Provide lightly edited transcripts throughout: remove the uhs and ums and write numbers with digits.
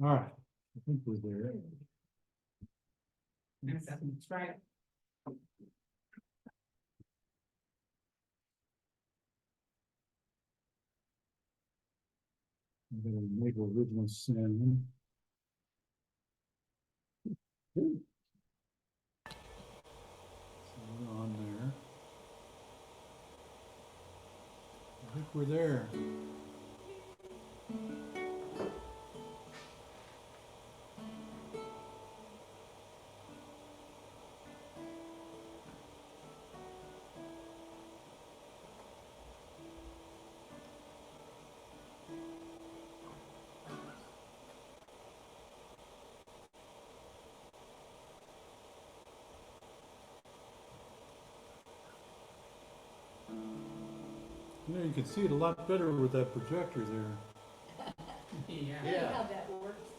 All right, I think we're there. That's right. I'm gonna make original sin. So we're on there. I think we're there. You know, you can see it a lot better with that projector there. Yeah. Yeah. How that works.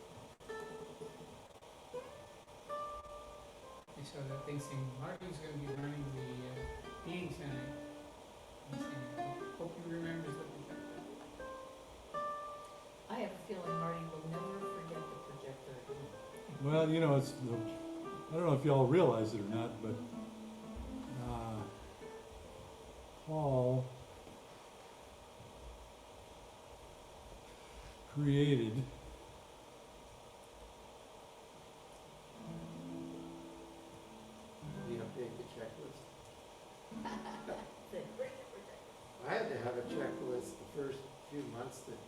I saw that thing saying Marty's gonna be running the meeting tonight. He's saying, hope he remembers the projector. I have a feeling Marty will never forget the projector again. Well, you know, it's, I don't know if y'all realize it or not, but Paul created You update the checklist. The great projector. I had to have a checklist the first few months that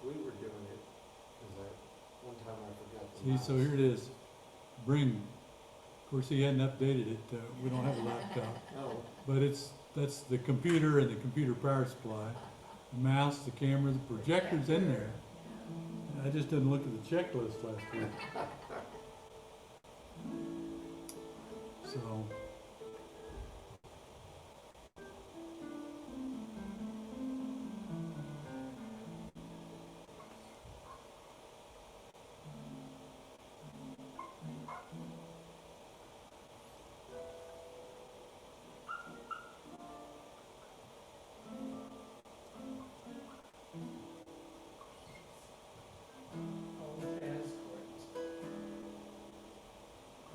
we were doing it, because one time I forgot the See, mouse. so here it is. Bring. Of course, he hadn't updated it. We don't have a laptop, Oh, but that's the computer and the computer power supply, the mouse, the camera, the projector's in there. I just didn't look at the checklist last week. So. All the jazz chords.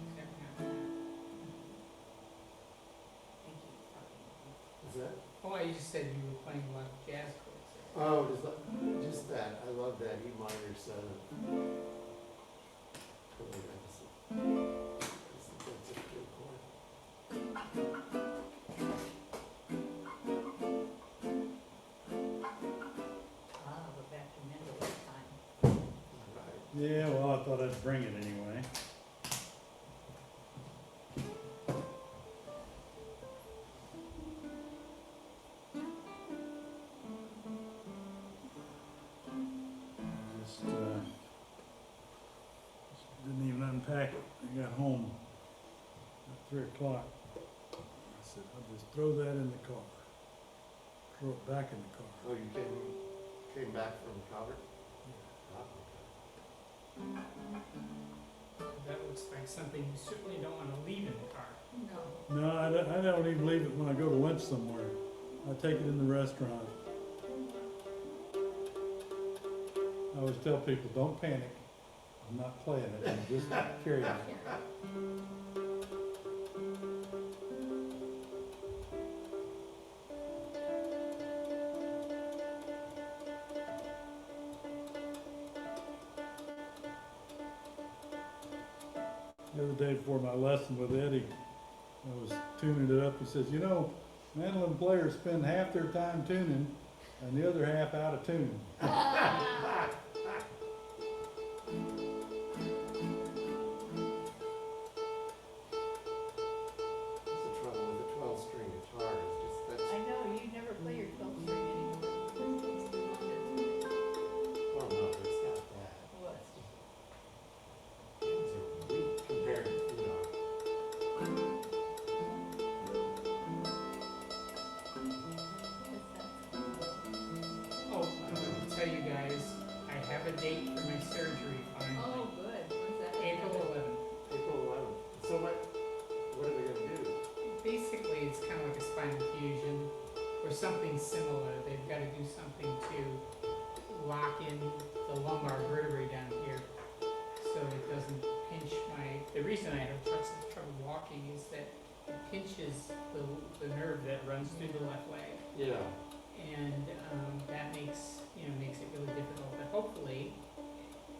Except now. Thank you for talking. is that? Oh, I just said you were playing a lot of jazz chords there. Oh, just that. I love that E minor 7. Totally nice. That's a good chord. Ah, we're back to Mendel's time. Right. Yeah, well, I thought I'd bring it anyway. Just didn't even unpack it. I got home at 3 o'clock. I said, I'll just throw that in the car. Throw it back in the car. Oh, you came back from Calvert? Oh, That looks like something you certainly don't want to leave in the car. No. No, I don't even leave it when I go to lunch somewhere. I take it in the restaurant. I always tell people, don't panic. I'm not playing it, I'm just carrying it. The other day before my lesson with Eddie, I was tuning it up. He says, you know, mandolin players spend half their time tuning and the other half out of tune. That's the trouble with a 12-string guitar. It's just that's. I know, you never play your 12 string anymore. Oh no, it's not that. What? Things are weak compared to, Oh, I'm going to tell you guys, I have a date for my surgery finally. Oh, good. When's that? April 11th. April 11th. So what are they gonna do? Basically, it's kind of like a spinal fusion or something similar. They've got to do something to lock in the the lumbar vertebrae down here, so it doesn't pinch the reason I have trouble walking is that it pinches the nerve that runs through the left leg. Yeah. And that makes it really difficult. But hopefully,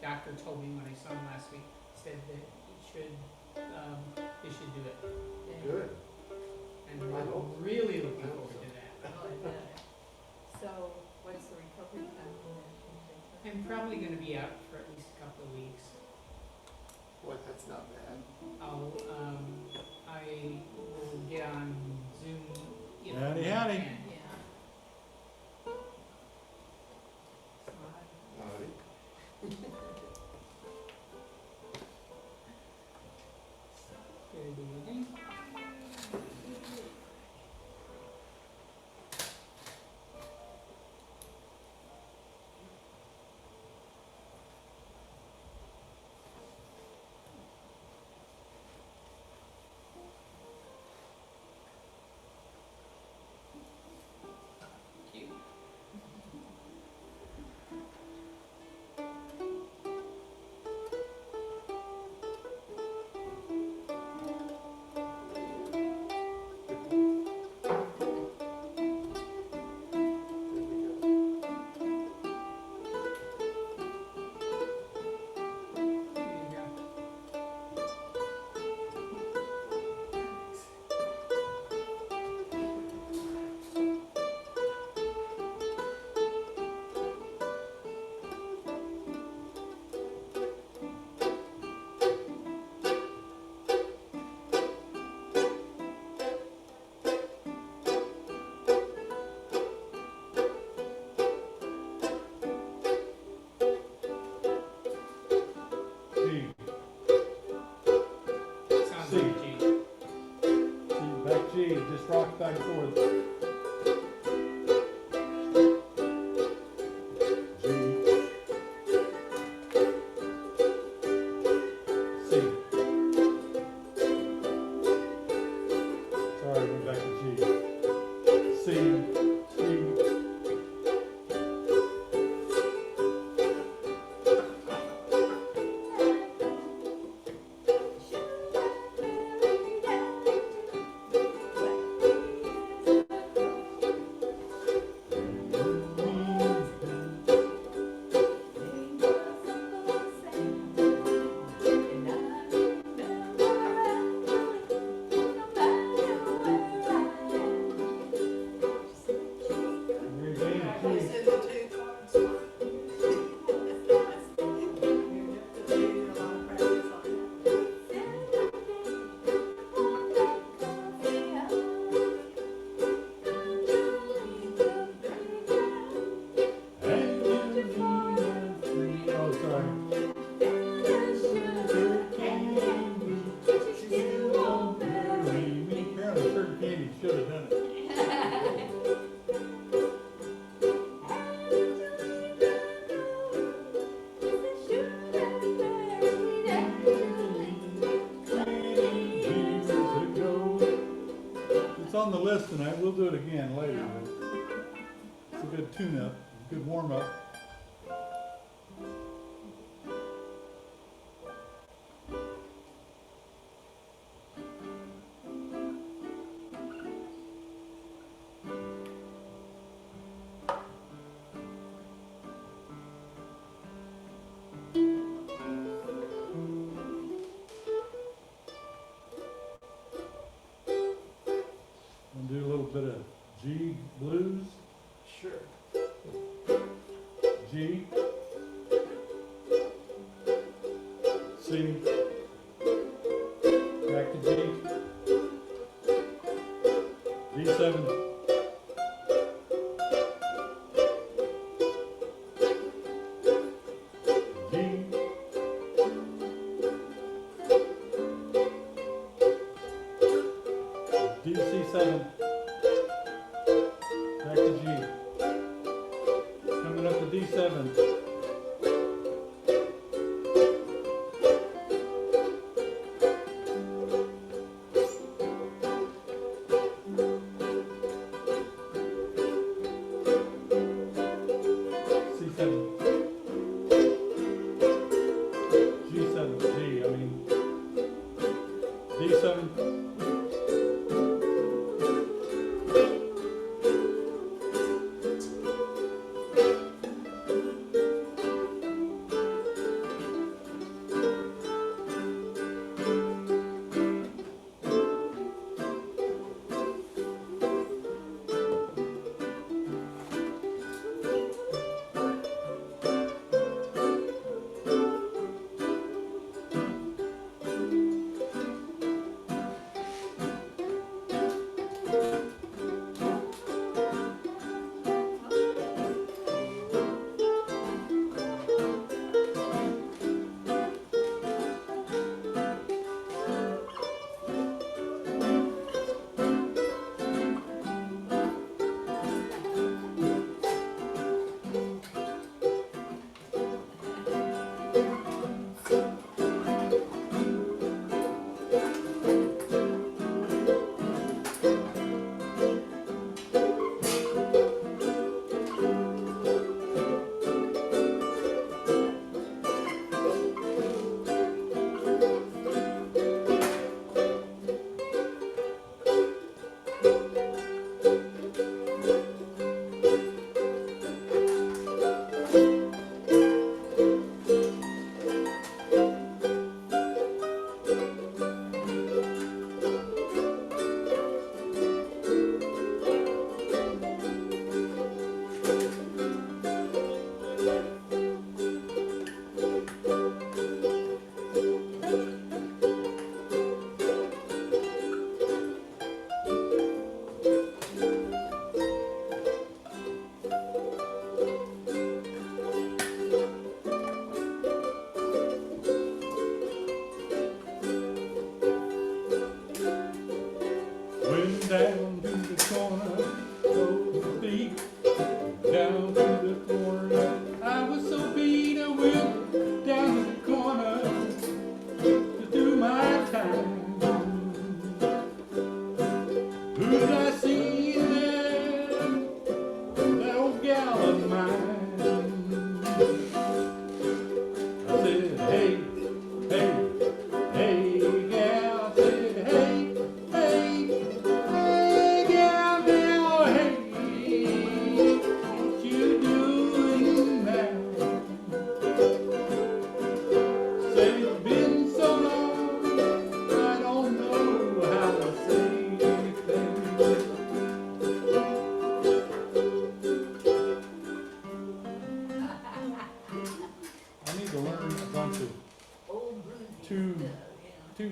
doctor told me when I saw him last week, said that it should do it. Good. And I we're hope. really looking forward to that. Oh, I bet. So, what's the recovery time for that? I'm probably going to be out for at least a couple of weeks. Boy, that's not bad. I will get on Zoom. Howdy, when I howdy. can. Yeah. Howdy. Good evening. Thank you. There you go. G, Sounds C. like G. C, back G, just rock back and forth. G, C. Sorry, we're back to G. C, C. Oh, sorry. Apparently, certain candy should have done it. It's on the list tonight. We'll do it again later. But it's a good tune-up, good warm-up. And do a little bit of G blues. Sure. G, C, back to G, D7, G, DC7, back to G, coming up to D7. C7. D7. Went down to the corner, so to speak. Down to the corner, I was so beat. I went down to the corner to do my time. Who did I see there? That old gal of mine. I said, hey, hey, hey, gal. I said, hey, hey, hey, gal, now, hey, what you doing now? Said it's been so long, I don't know how to say anything. I need to learn a bunch of Old bluesy Two- stuff,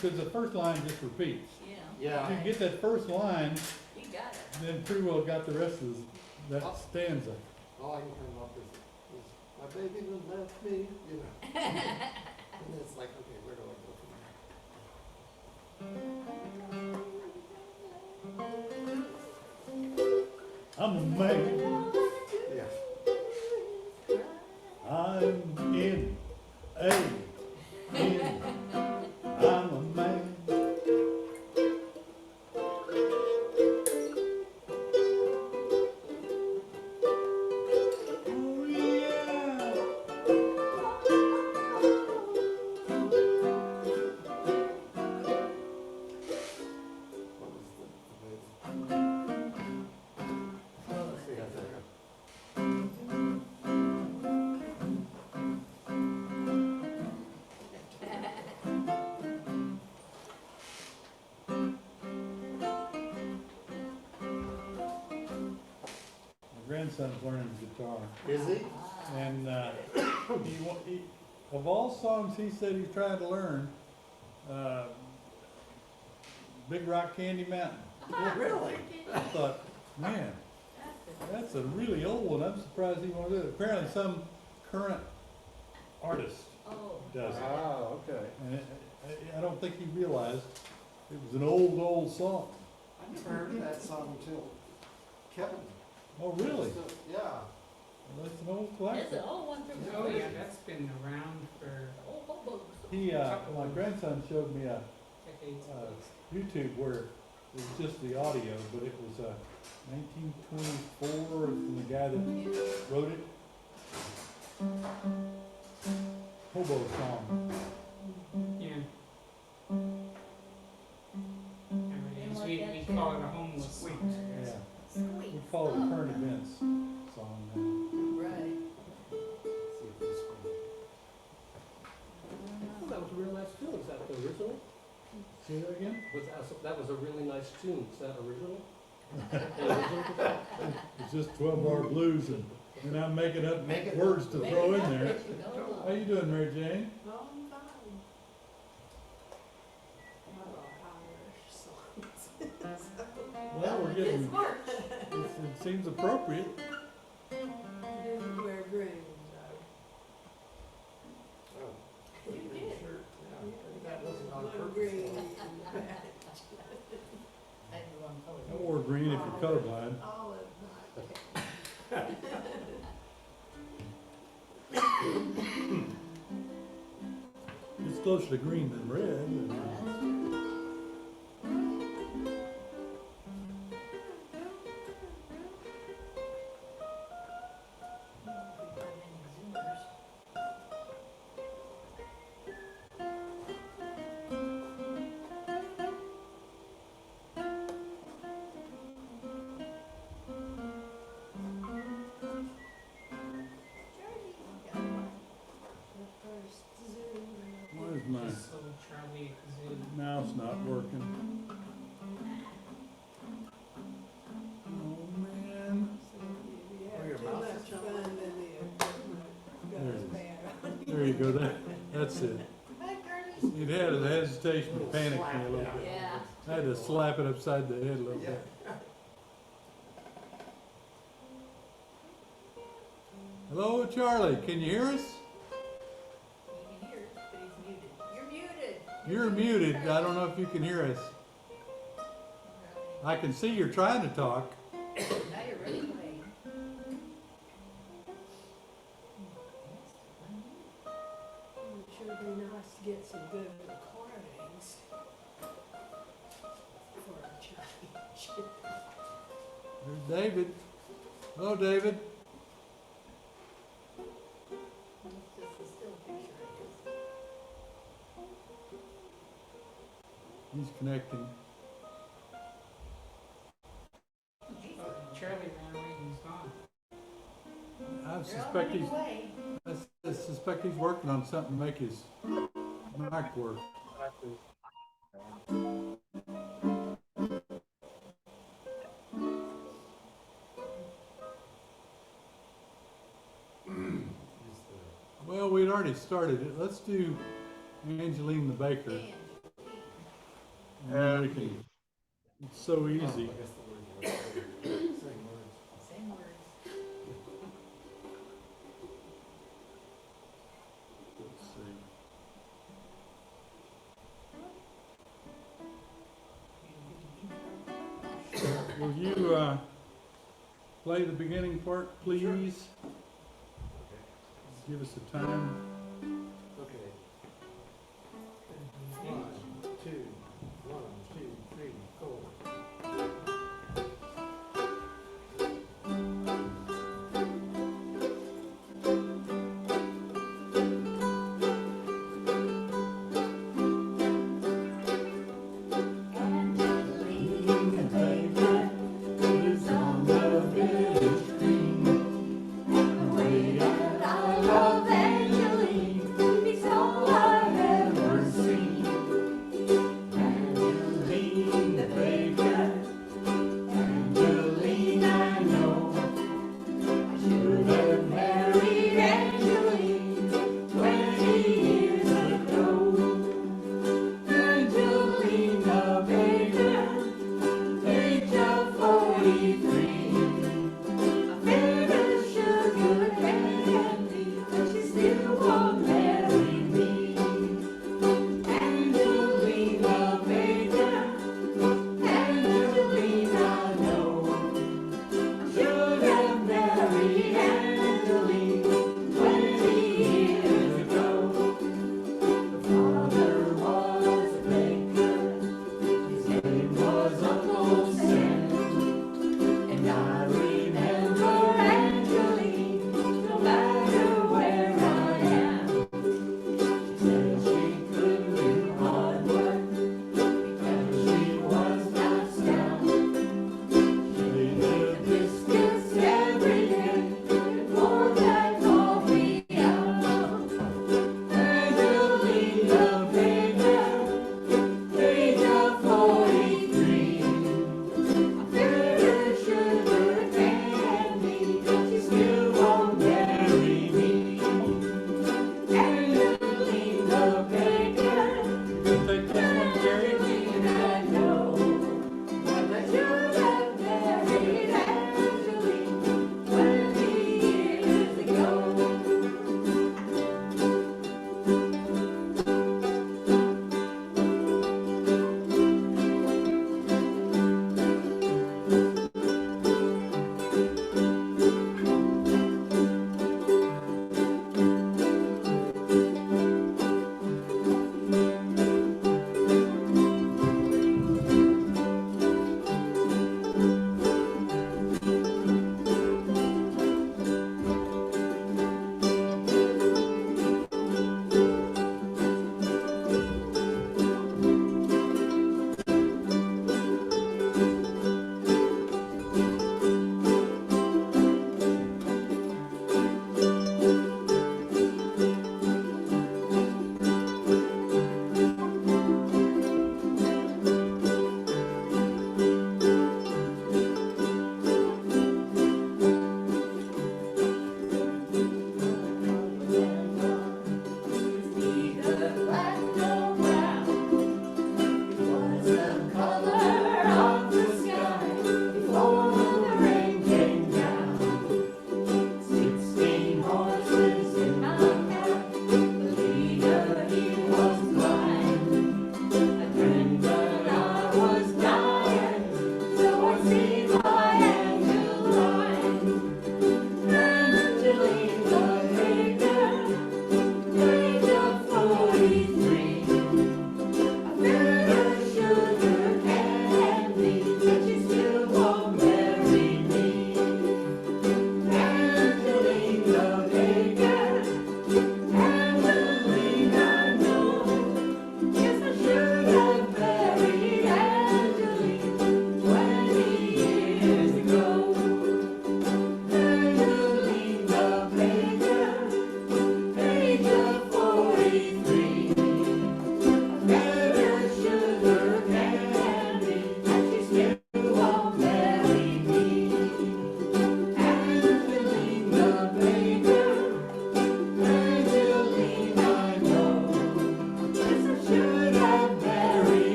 because the first line just repeats. yeah. Yeah. To get that first line, You got it. then pretty well got the rest of that stanza. All I can come up with is, my baby done left me, you know. And it's like, okay, where do I go I'm a man, from there? Yeah. I'm in I'm a man. Oh yeah. What was the let's see how that goes. My grandson's learning guitar, Is he? and of all songs he said he's trying to learn, Big Rock Candy Mountain. Really? I thought, man, that's a really old one. I'm surprised he wanted to do it. Apparently, some current artist Oh. does it, Oh, okay. and I don't think he realized it was an old song. I never heard of that song until Kevin. Oh, really? Yeah. Well, that's an old It's classic. an old one from the Oh, yeah, fifties. that's been around for Old hobos. He, my grandson showed me a decades. YouTube where it was just the audio, but it was 1924 from the guy that wrote it. Hobo song. Yeah. call it a homeless song. Yeah. Sweet We follow stuff. current events song now. Right. See if this one. Well, that was a real nice tune. Is that the original? Say that again? That was a really nice tune. Is that original? It's just 12-bar blues and I'm making up Make it words up. to Make throw it in up, there. there you go. How you doing, Mary Jane? Oh, I'm fine. I love Irish songs. Well, we're getting, It's March. it seems appropriate. Didn't wear green, though. Oh. You did. Shirt. Yeah. That wasn't on No purpose. green. I had the wrong color. I wore green if you're colorblind. Olive, not It's closer to green than red. Where's my Just so Charlie at the zoo. mouse not working? Oh, man. You Oh, have your too mouth much is fun and the equipment goes bad. There you go. That's it. Hi, Curtis. It had a hesitation to panic me a little bit. Yeah. I had to slap it upside the head a little Yeah. bit. Hello, Charlie. Can you hear us? You can hear it, but he's muted. You're muted. You're muted. I don't know if you can hear us. I can see you're trying to talk. Now you're ready to play. It sure be nice to get some good recordings for a change. There's David. Hello, David. It's just a still picture, I guess. He's connecting. Oh, Charlie ran away, he's gone. I You're suspect running he's. away. I suspect he's working on something to make his mic work. Well, we'd already started it. Let's do Angline the Baker. And And then we can, it's so Oh, I easy. guess the words were same words. same words. Let's see. Will you play the beginning part, please? Okay. Give us a time. Okay. 1, 2, 1, 2, 3, 4. Angline the Baker lives on the village green. Way out I love Angline.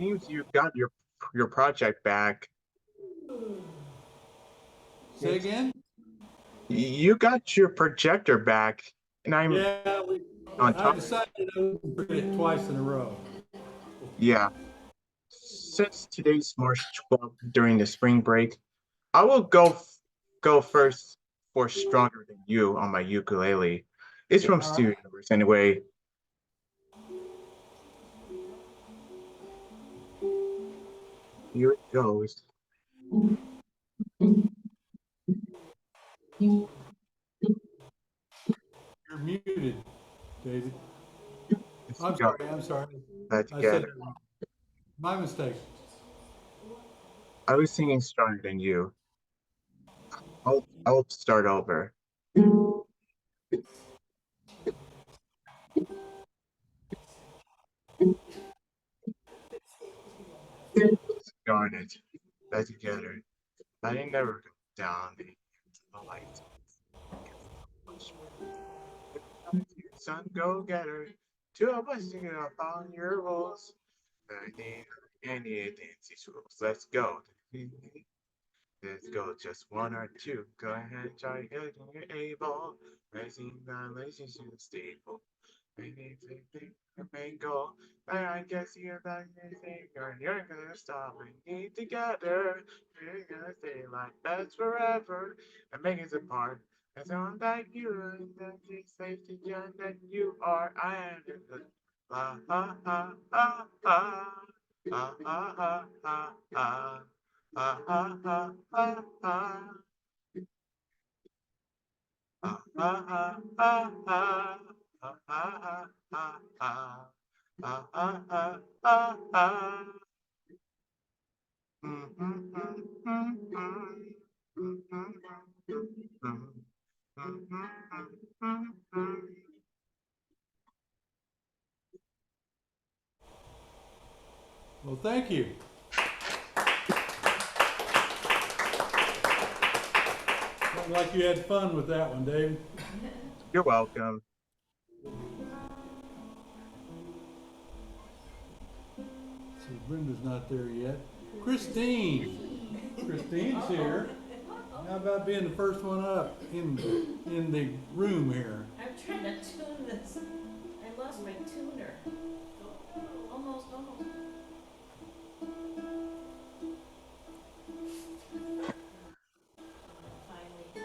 Seems you got your project back. Say again? You got your projector back, and I'm Yeah, on I top. decided I wouldn't print it twice in a row. Yeah. Since today's March 12th during the spring break, I will go first for Stronger Than You on my ukulele. It's from All right. Studio Universe anyway. Here it goes. You're muted, Daisy. Let's I'm go sorry, I'm sorry. that I said together. that wrong. My mistake. I was singing Stronger Than You. I'll start over. Darn it. That together. I ain't never go down the light. Son, go get her. Two of us singing up on your rules. Any these rules. Let's go. Let's go. Just one or two. Go ahead, try it when you're able. Raising violations to the stable. Maybe a main goal. But I guess you're back in finger and you're gonna stop and eat together. We're gonna stay like best forever and make us apart. As long as you and that is safe to join that you are, I am just good. Ah ah ah ah ah ah ah ah ah ah ah ah ah ah ah. Ah ah ah ah ah ah ah ah ah. Ah, ah, ah, ah, ah. Mm, mm, mm, mm, mm. Mm, mm, mm, mm. Mm, mm, mm, mm. Well, thank you. Sounded like you had fun with that one, David. You're welcome. So Brenda's not there yet. Christine. Christine's here. How about being the first one up in the room here? I'm trying to tune this. I lost my tuner. Almost. Finally.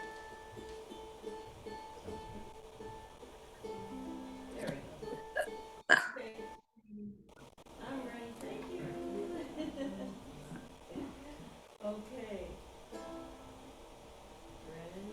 There we go. Okay. All right, thank you. Okay. Ready?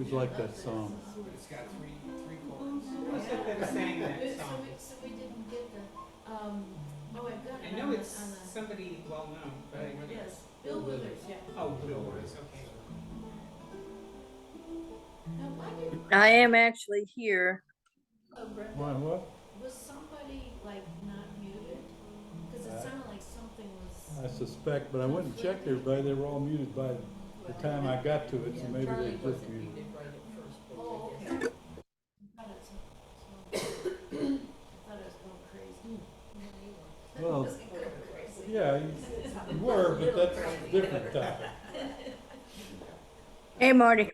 kids like that song. It's got three chords. I said that I sang that So song. we didn't get the, oh, I've got I it know on the, it's somebody well known, but I really. yes, Bill Withers, yeah. Oh, Bill Withers, okay. Now, why did, I am actually here. Brenda, Why, what? was somebody like not muted? Cause it sounded like something I was, suspect, but I went and checked everybody, they were all muted by the time I got to it, so maybe they just muted. oh, okay. I thought it was, I thought it was going crazy. Well, It was going crazy. yeah, you were, but that's a different topic. Hey, Marty.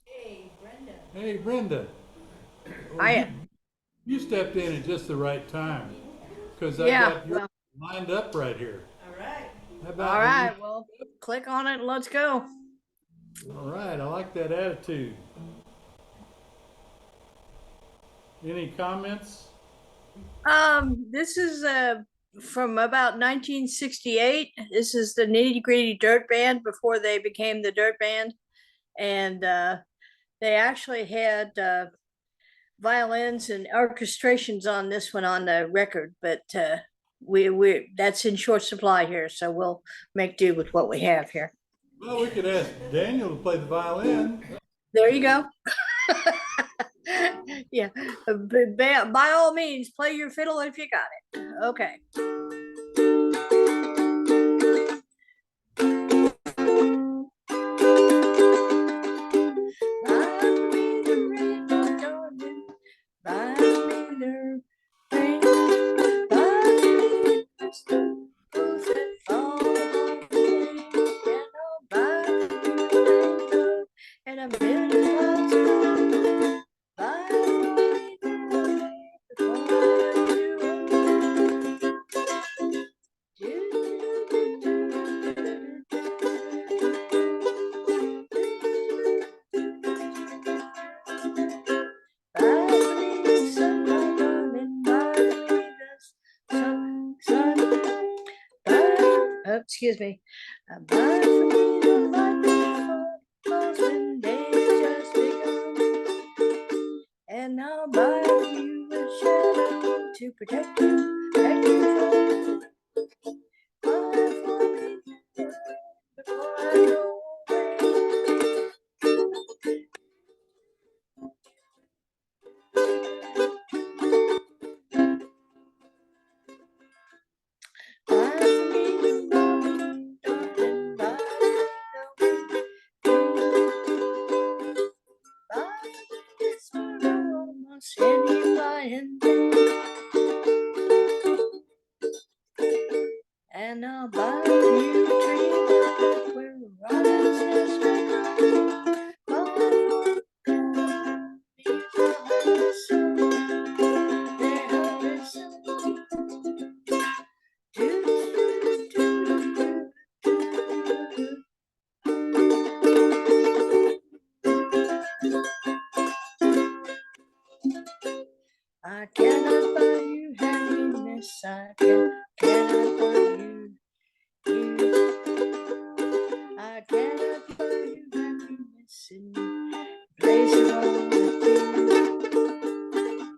Hey, Brenda. Hey, Brenda. Oh, Hiya. You stepped in at just the right time, because I Yeah, got you well, lined up right here. All right. How about all you? right. Well, click on it and let's go. All right, I like that attitude. Any comments? This is from about 1968. This is the Nitty Gritty Dirt Band before they became the Dirt Band, and they actually had violins and orchestrations on this one on the record, but we that's in short supply here, so we'll make do with what we have here. Well, we could ask Daniel to play the violin. There you go. Yeah, by all means, play your fiddle if you got it. Okay. And I'm excuse me. And I'll buy you a shadow to protect you from before I go away. And I'll buy you a tree where robin's nest may grow. I cannot buy you happiness. I cannot buy you. I cannot buy you happiness in place of all the things.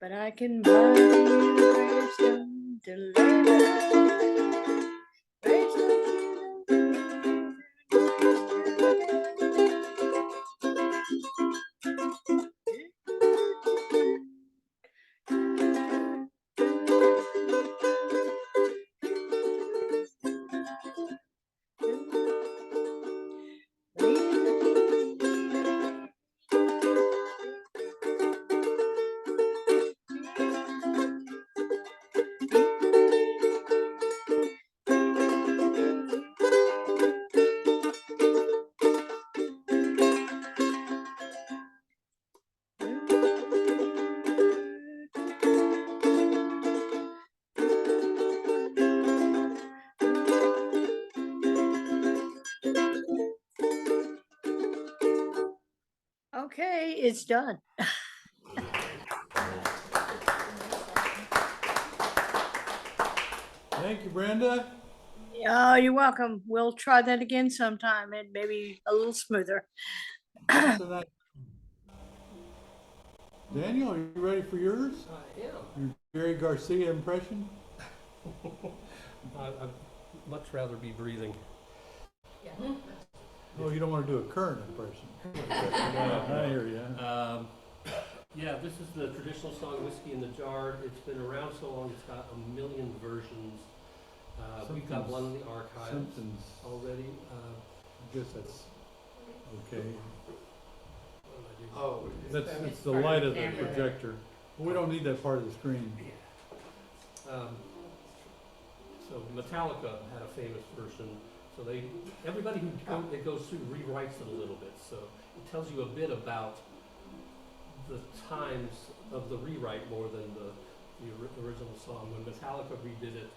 But I can buy you a gravestone to lay behind. Gravestone to Okay, it's done. Thank you, Brenda. Oh, you're welcome. We'll try that again sometime and maybe a little smoother. So that- Daniel, are you ready for yours? I am. Your Jerry Garcia impression? I'd much rather be breathing. Oh, you don't want to do a current impression. I hear you. Yeah, this is the traditional song "Whiskey in the Jar." It's been around so long; it's got a million versions. We've got one in the archives Simpsons. already. I guess that's okay. What am I doing? Oh, It's the light of the projector. We don't need that part of the screen. So Metallica had a famous version. So everybody who it goes through rewrites it a little bit. So it tells you a bit about the times of the rewrite more than the original song. When Metallica redid it,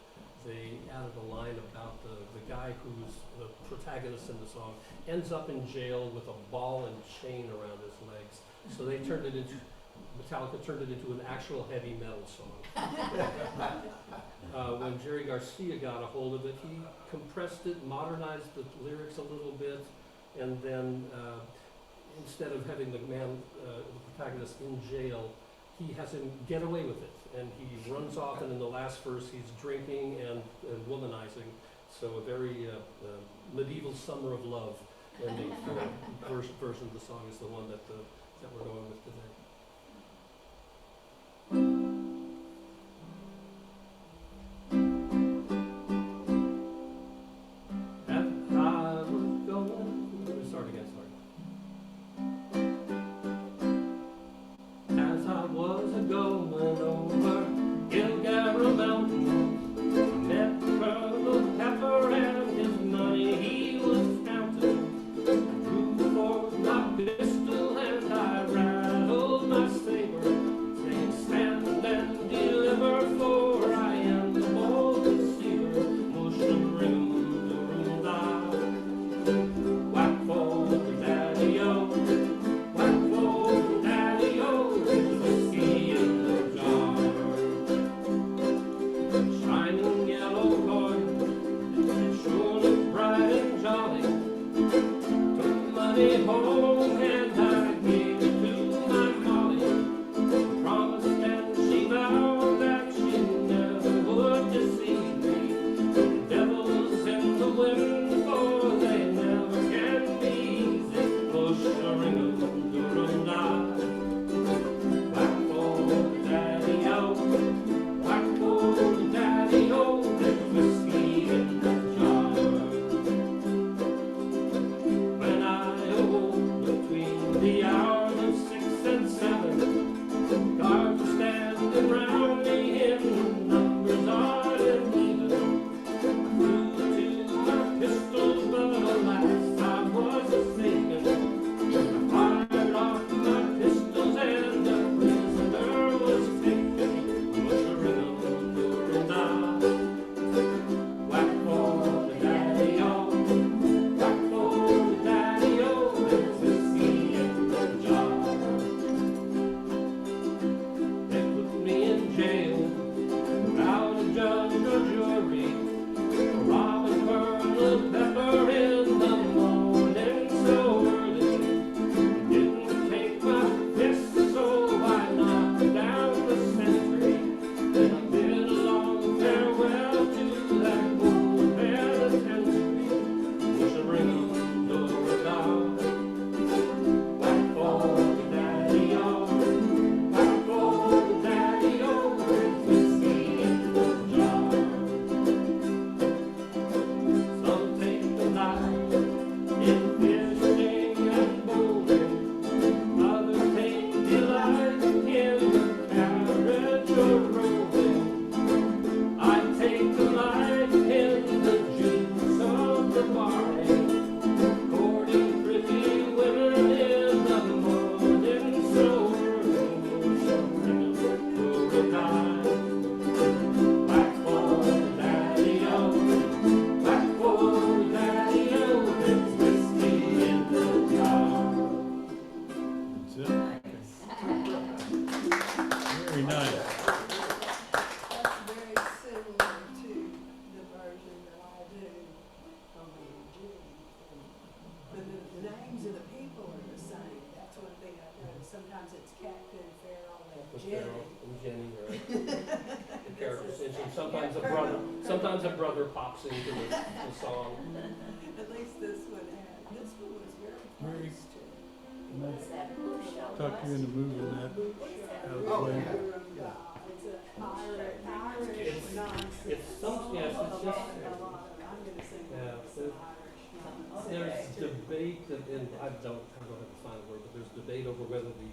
they added a line about the guy who's the protagonist in the song ends up in jail with a ball and chain around his legs. So Metallica turned it into an actual heavy metal song. When Jerry Garcia got a hold of it, he compressed it, modernized the lyrics a little bit, and then instead of having the protagonist in jail, he has him get away with it. And he runs off, and in the last verse, he's drinking and womanizing. So a very medieval summer of love ending version of the song is the one that we're going with today. When I sometimes a brother pops into the song. At least this one had, this one was very Mary, close to. can I What's that blue show? talk you into moving that? Oh, way? yeah. It's an Irish nonsense. It's some, yes, it's just, I'm gonna sing yeah, it's an Irish nonsense. there's debate, and I don't have to find a word, but there's debate over whether the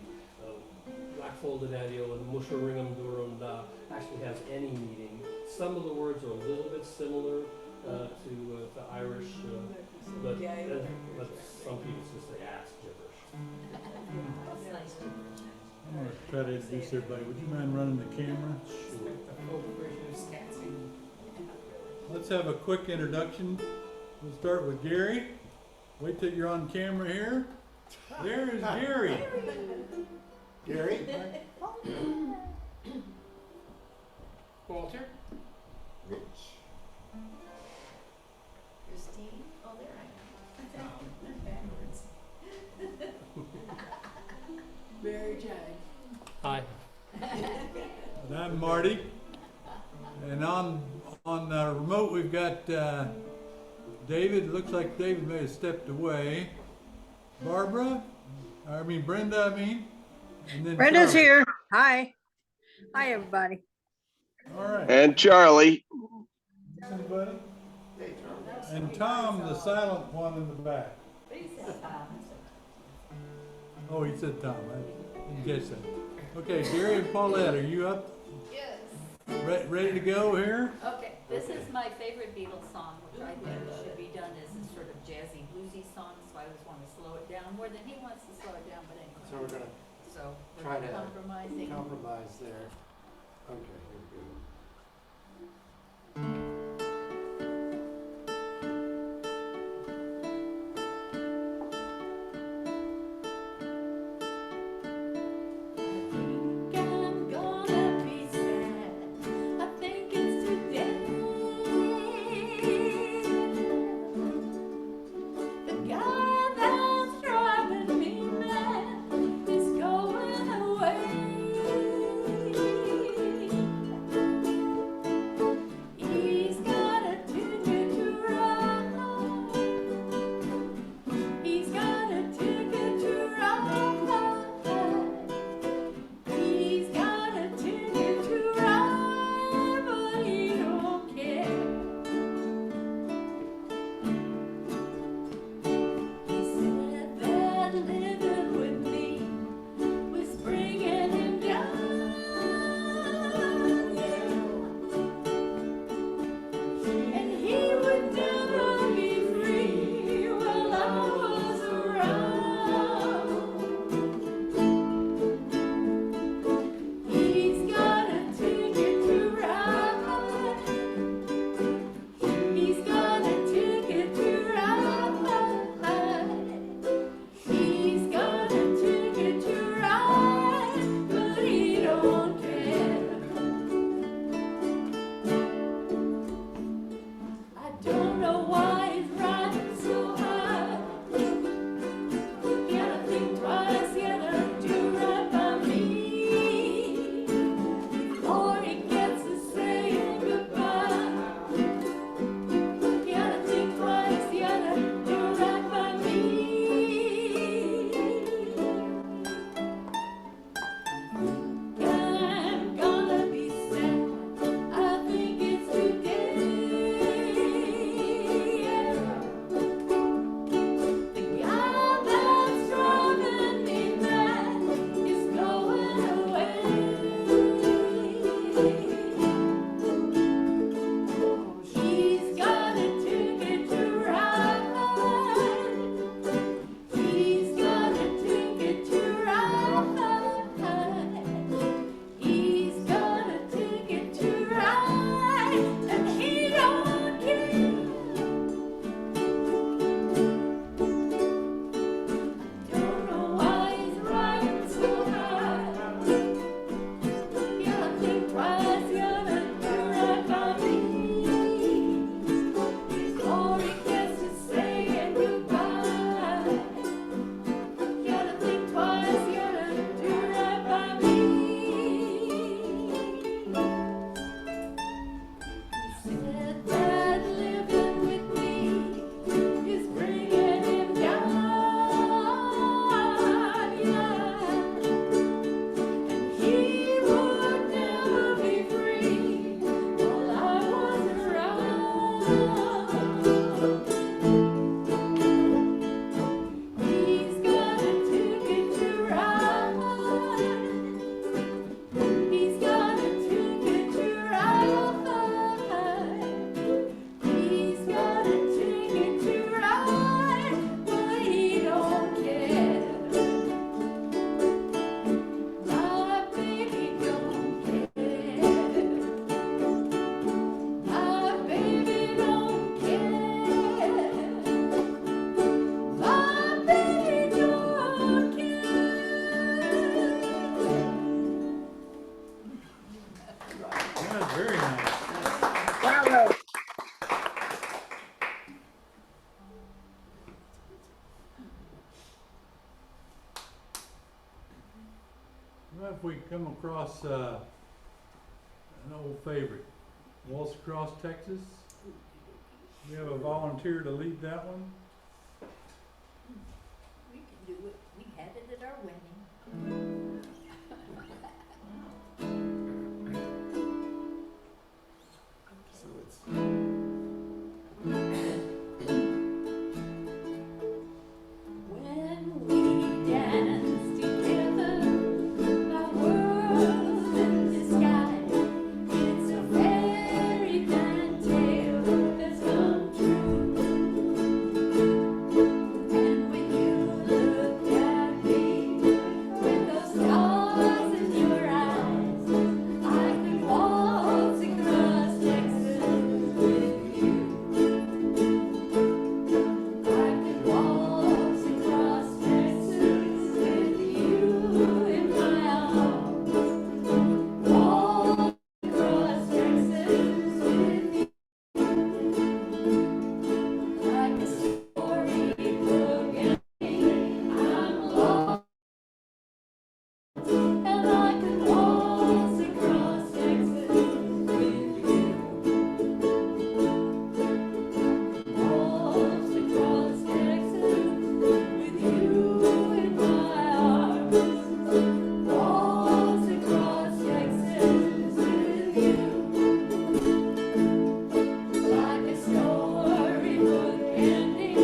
black folded addio and musharingum durum da actually has any meaning. Some of the words are a little bit similar to Irish, but some people just say ass gibberish. That's nice. I'm gonna try to introduce everybody. Would you mind running the camera? Sure. The folk version of Statsing. Let's have a quick introduction. We'll start with Gary. Wait till you're on camera here. There's Gary. Gary? Walter? Rich. Christine? Oh, there I am. I'm backwards. Mary Jane. Hi. And I'm Marty. And on remote we've got David. Looks like David may have stepped away. Brenda. And then Brenda's Charlie. here. Hi. Hi, everybody. All right. And Charlie. Anybody? Hey, Charlie. And Tom, the silent one in the back. But he said Tom. Oh, he said Tom. I didn't catch that. Okay, Gary and Paulette, are you up? Yes. Ready to go here? Okay, this is my favorite Beatles song, which I think should be done as a sort of jazzy, bluesy song, so I just want to slow it down more than he wants to slow it down, but anyway. So we're gonna So try we're to compromising. compromise there. Okay, here we go. I'm gonna be sad. I think it's today. The guy that's driving me mad is going away. What if we come across an old favorite, Waltz Across Texas? We have a volunteer to lead that one. We can do it. We had it at our wedding. So it's. When we dance together, our world in disguise, it's a fairy tale that's come true. And when you look at me with those stars in your eyes, I could waltz across Texas with you. I could waltz across Texas with you in my arms. Waltz across Texas with you. Like a storybook ending, I'm lost. And I could waltz across Texas with you. Waltz across Texas with you in my arms. Waltz across Texas with you. Like a storybook ending,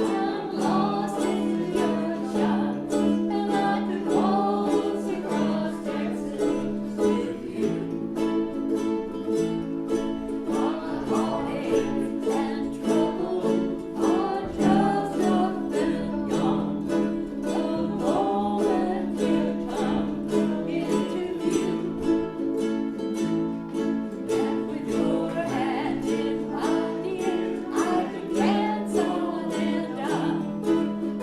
I'm lost in your charms. And I could waltz across Texas with you. All the heartache and trouble are just up and gone. The moment you come into view, and with your hand in mine, dear, I could dance on and on.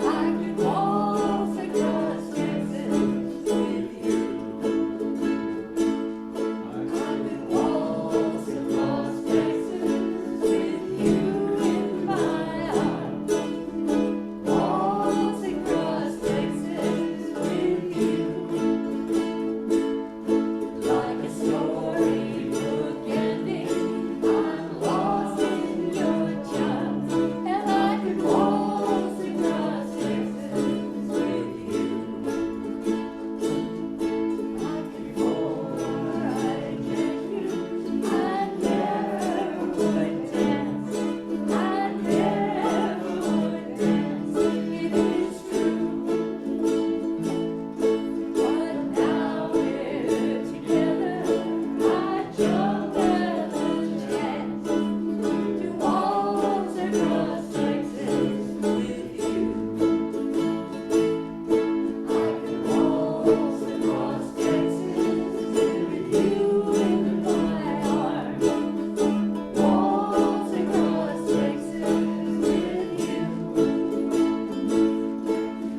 I could waltz across Texas with you. I could waltz across Texas with you in my arms. Waltz across Texas with you. Like a storybook ending, I'm lost in your charms. And I could waltz across Texas with you. I could go where I met you. I never would dance. I never would dance. It is true. But now we're together. I jump at the chance to waltz across Texas with you. I could waltz across Texas with you in my arms. Waltz across Texas with you.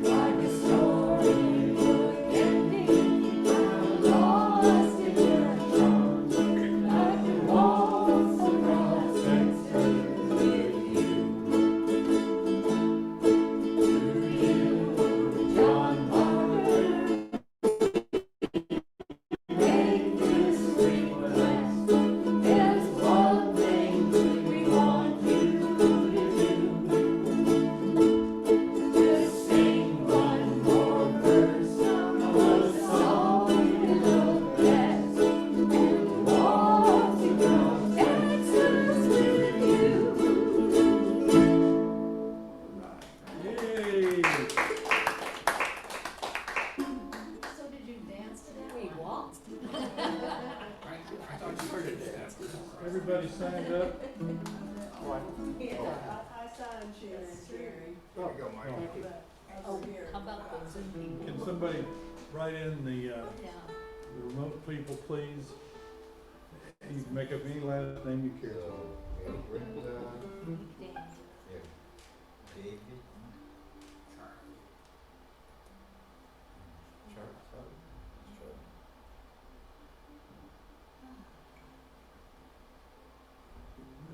Like a storybook ending, I'm lost in your charms. I could waltz across Texas with you. To you, John Parker, make this request. There's one thing we want you to do. Just sing one more verse of the song you love best, and waltz across Texas with you. Yay! So did you dance to that? We waltzed. I thought you heard it dance. Everybody signed up? I signed Sharon's here. There you go, Mike. Oh, how about those Zoom people? Can somebody write in the Yeah. remote people, please? You can make up any last name you care. Brenda, Dan. David, Charlie,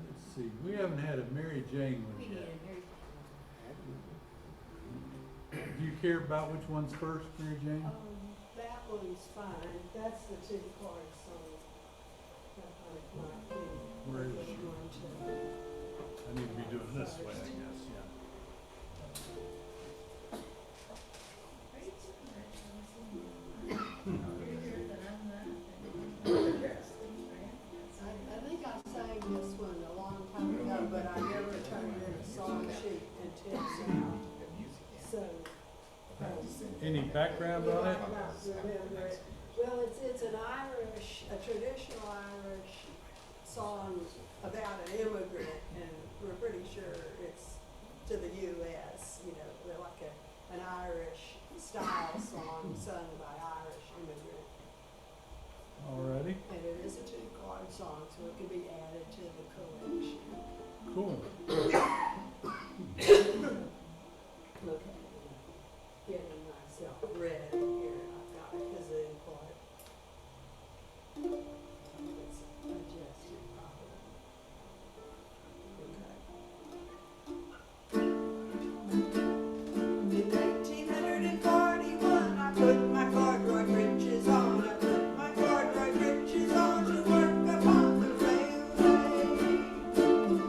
Let's see, we haven't had a Mary Jane We one need yet. a Mary Do you care about which one's first, Mary Jane? That one's fine. That's the two-chord song. That might be Where a is good she? one to. I need to be doing this way, I guess, yeah. I think I sang this one a long time ago, but I never turned in a song sheet until now. So. Any background on it? I might not remember it. Well, it's an Irish, a traditional Irish song about an immigrant, and we're pretty sure it's to the U.S., you know, we're like an Irish style song sung by Irish immigrants. Alrighty, And it is a two-chord song, so it can be added to the collection. cool. Look at it, getting myself ready here. I've got a kazoo part. It's adjusted properly. Okay. In 1841, I put my corduroy breeches on. I put my corduroy breeches on to work upon the railway.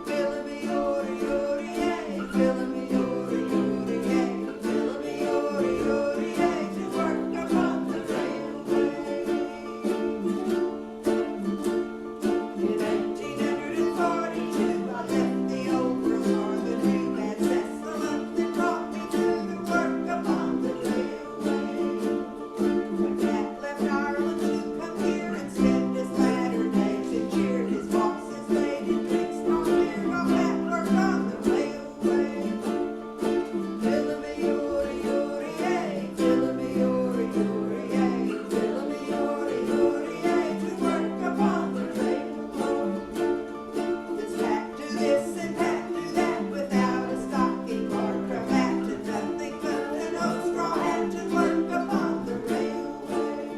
Filling me yorty yorty yay, filling me yorty yorty yay, filling me yorty yorty yay to work upon the railway. In 1842, I left the old world for the new. That vessel up that brought me to the work upon the railway. When Jack left Ireland to come here and spend his latter days and cheered his bosses, ladies, drinks, strong beer, while Jack worked on the railway. Filling me yorty yorty yay, filling me yorty yorty yay, filling me yorty yorty yay to work upon the railway. It's pack to this and pack to that without a stocking or cravat and nothing but an old straw hat to work upon the railway.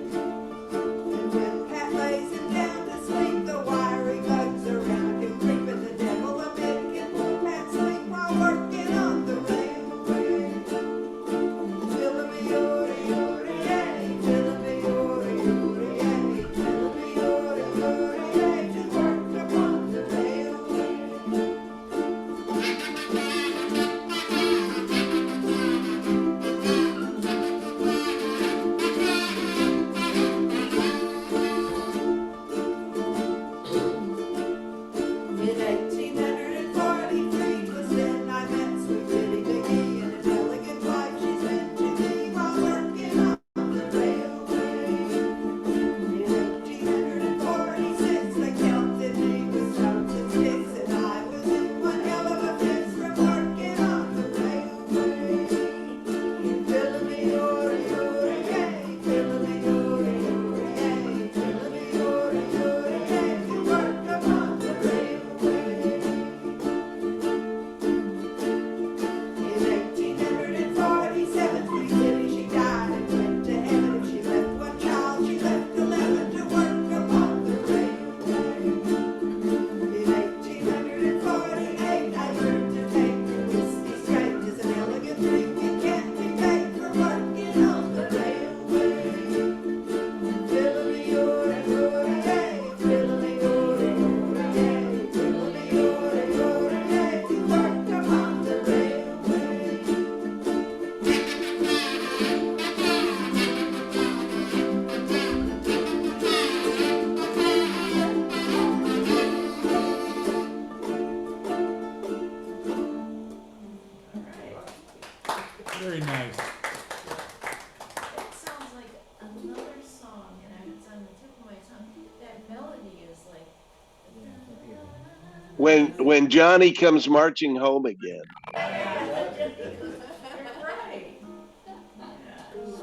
And when Pat lays him down to sleep, the wiry bugs around him creeping, the devil a making poor Pat sleep while working on the railway. Filling me yorty yorty yay, filling me yorty yorty yay, filling me yorty yorty yay to work upon the railway. In 1843 was then I met sweet Biddy McGee and an elegant wife she's been to me while working on the railway. In 1846 they counted me with stones and sticks, and I was in one hell of a fix from working on the railway. Filling me yorty yorty yay, filling me yorty yorty yay, filling me yorty yorty yay to work upon the railway. In 1847, sweet Biddy, she died and went to heaven. If she left one child, she left 11 to work upon the railway. In 1848, I learned to take the whiskey straight as an elegant drink and can't be paid for working on the railway. Filling me yorty yorty yay, filling me yorty yorty yay, filling me yorty yorty yay to work upon the railway. Very nice. That sounds like another song, and it's on the tip of my tongue. That melody is like. When Johnny comes marching home again. You're right.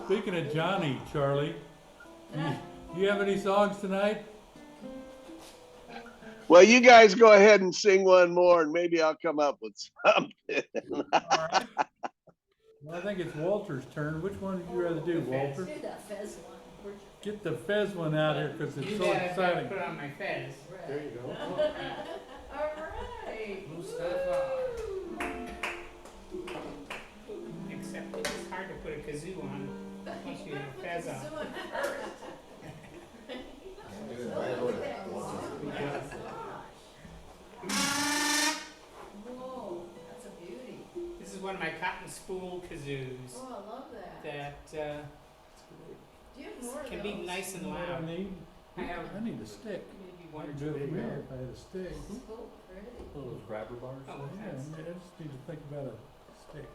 Speaking of Johnny, Charlie, do you have any songs tonight? Well, you guys go ahead and sing one more, and maybe I'll come up with something. Alright. Well, I think it's Walter's turn. Which one would you rather do, Walter? Do that Fez one. Get the Fez one out here because it's You so gotta exciting. put on my fez. There you go. All right. Mustafa. Except it's hard to put a kazoo on once you a fez up. Whoa, that's a beauty. This is one of my cotton spool kazoos Oh, I love that. that Do you have more of can be those? nice and You know what loud. I need? I have I need a stick. maybe one or I'd two do it in for me there. if I had a stick. So pretty. One of those grabber bars. Oh, Yeah, that's, I just need to think about a stick.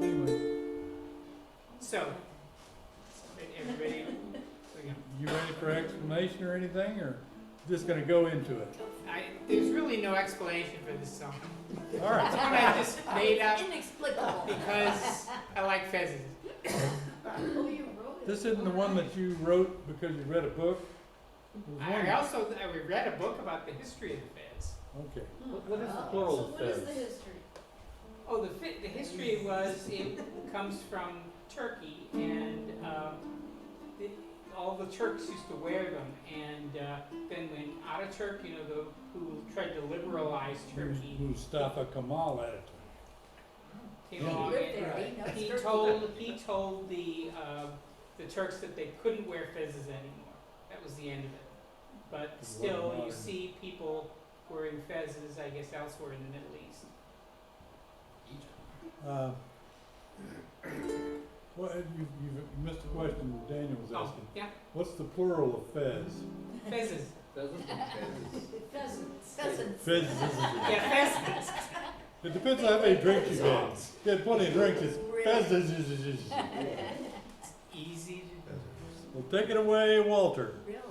Anyway, so, everybody, we go. you ready for explanation or anything, or just gonna go into it? There's really no explanation for this song. All right. It's one I just made up Inexplicable. because I like fezzes. Oh, you wrote it. This isn't the one that you wrote because you read a book? There was one- I read a book about the history of the fez. Okay. What is the Oh, plural so of what is the fez? history? Oh, the history was, it comes from Turkey, and all the Turks used to wear them, and then when Ataturk, you know, who tried to liberalize Turkey, Mustafa Kemal at it. came Yeah. along Lived there, and he knows he Turkey. told the Turks that they couldn't wear fezzes anymore. That was the end of it. But It's still, you modern. see people wearing fezzes, I guess, elsewhere in the Middle East. Well, you missed a question Daniel was Oh, asking. yeah, What's the plural of fez? fezzes. Pheasants. Pheasants. Fez. Yeah, fezzes. It depends on how many drinks you've had. If you had plenty of drinks, it's fez. Easy to do. Well, take it away, Walter. Really?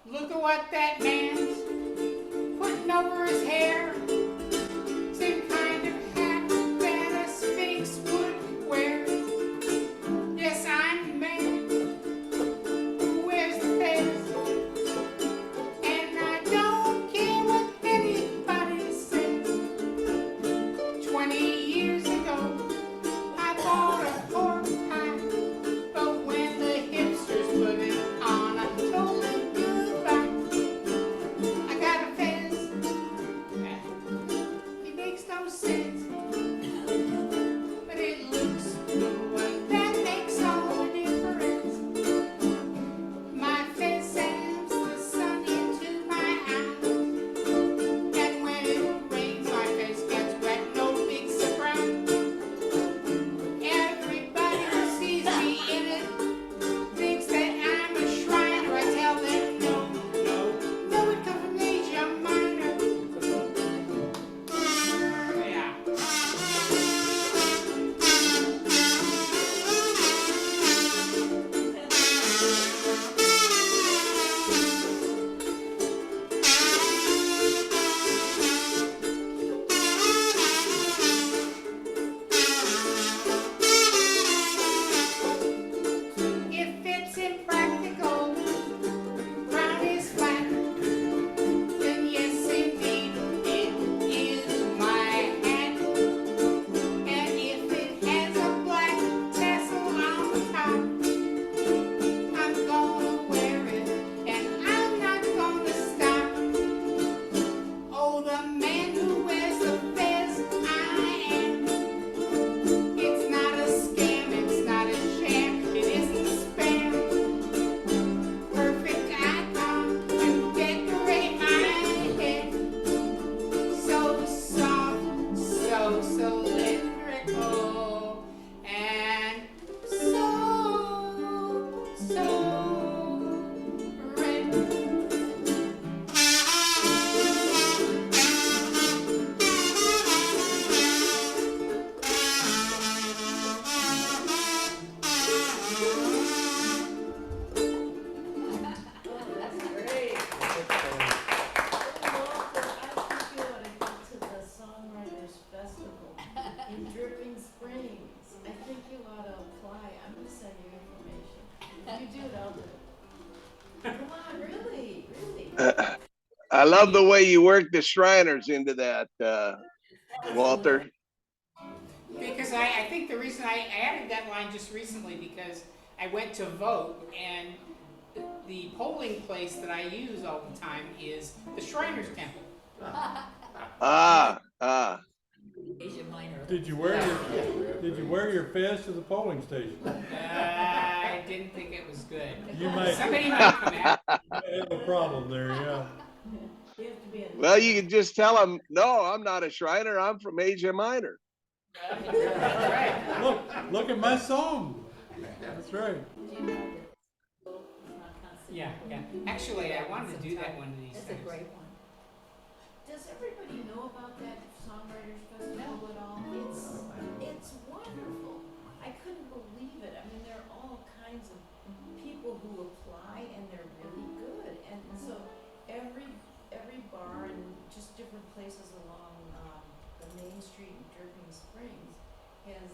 Look at what that man's putting over his hair. Same kind of hat that a sphinx would wear. Yes, I'm the man who wears the fez. And I don't care what anybody says. 20 years ago, I bought a pork pie. But when the hipsters put it on, I told them goodbye. I got a fez. It makes no sense. But it looks cool, and that makes all the difference. My fez sends the sun into my eyes. And when it rains, my face gets wet, no big surprise. Everybody who sees me in it thinks that I'm a Shriner. I tell them no, it comes from Asia Minor. Yeah. If it's impractical, ground is flat, then yes indeed it is my hat. And if it has a black tassel on the top, I'm gonna wear it, and I'm not gonna stop. Oh, the man who wears the fez, I am. It's not a scam, it's not a sham, it isn't spam. Perfect icon to decorate my head. So soft, so cylindrical, and so red. Oh, that's great. Walter, I think you ought to go to the Songwriters Festival in Dripping Springs. I think you ought to apply. I'm gonna send you information. If you do it, I'll do it. Come on, really, really. I love the way you work the Shriners into that, Walter. Because I think the reason I added that line just recently because I went to vote, and the polling place that I use all the time is the Shriners Temple. Ah. Did you wear your fez to the polling station? I didn't think it was good. You might Somebody might come out. have a problem there, yeah. Well, you can just tell them, no, I'm not a Shriner. I'm from Asia Minor. That's right. Look at my song. That's right. Yeah. Actually, I wanted to do that one of these times. That's a great one. Does everybody know about that Songwriters Festival at all? It's wonderful. I couldn't believe it. I mean, there are all kinds of people who apply, and they're really good. And so every bar and just different places along the main street in Dripping Springs has,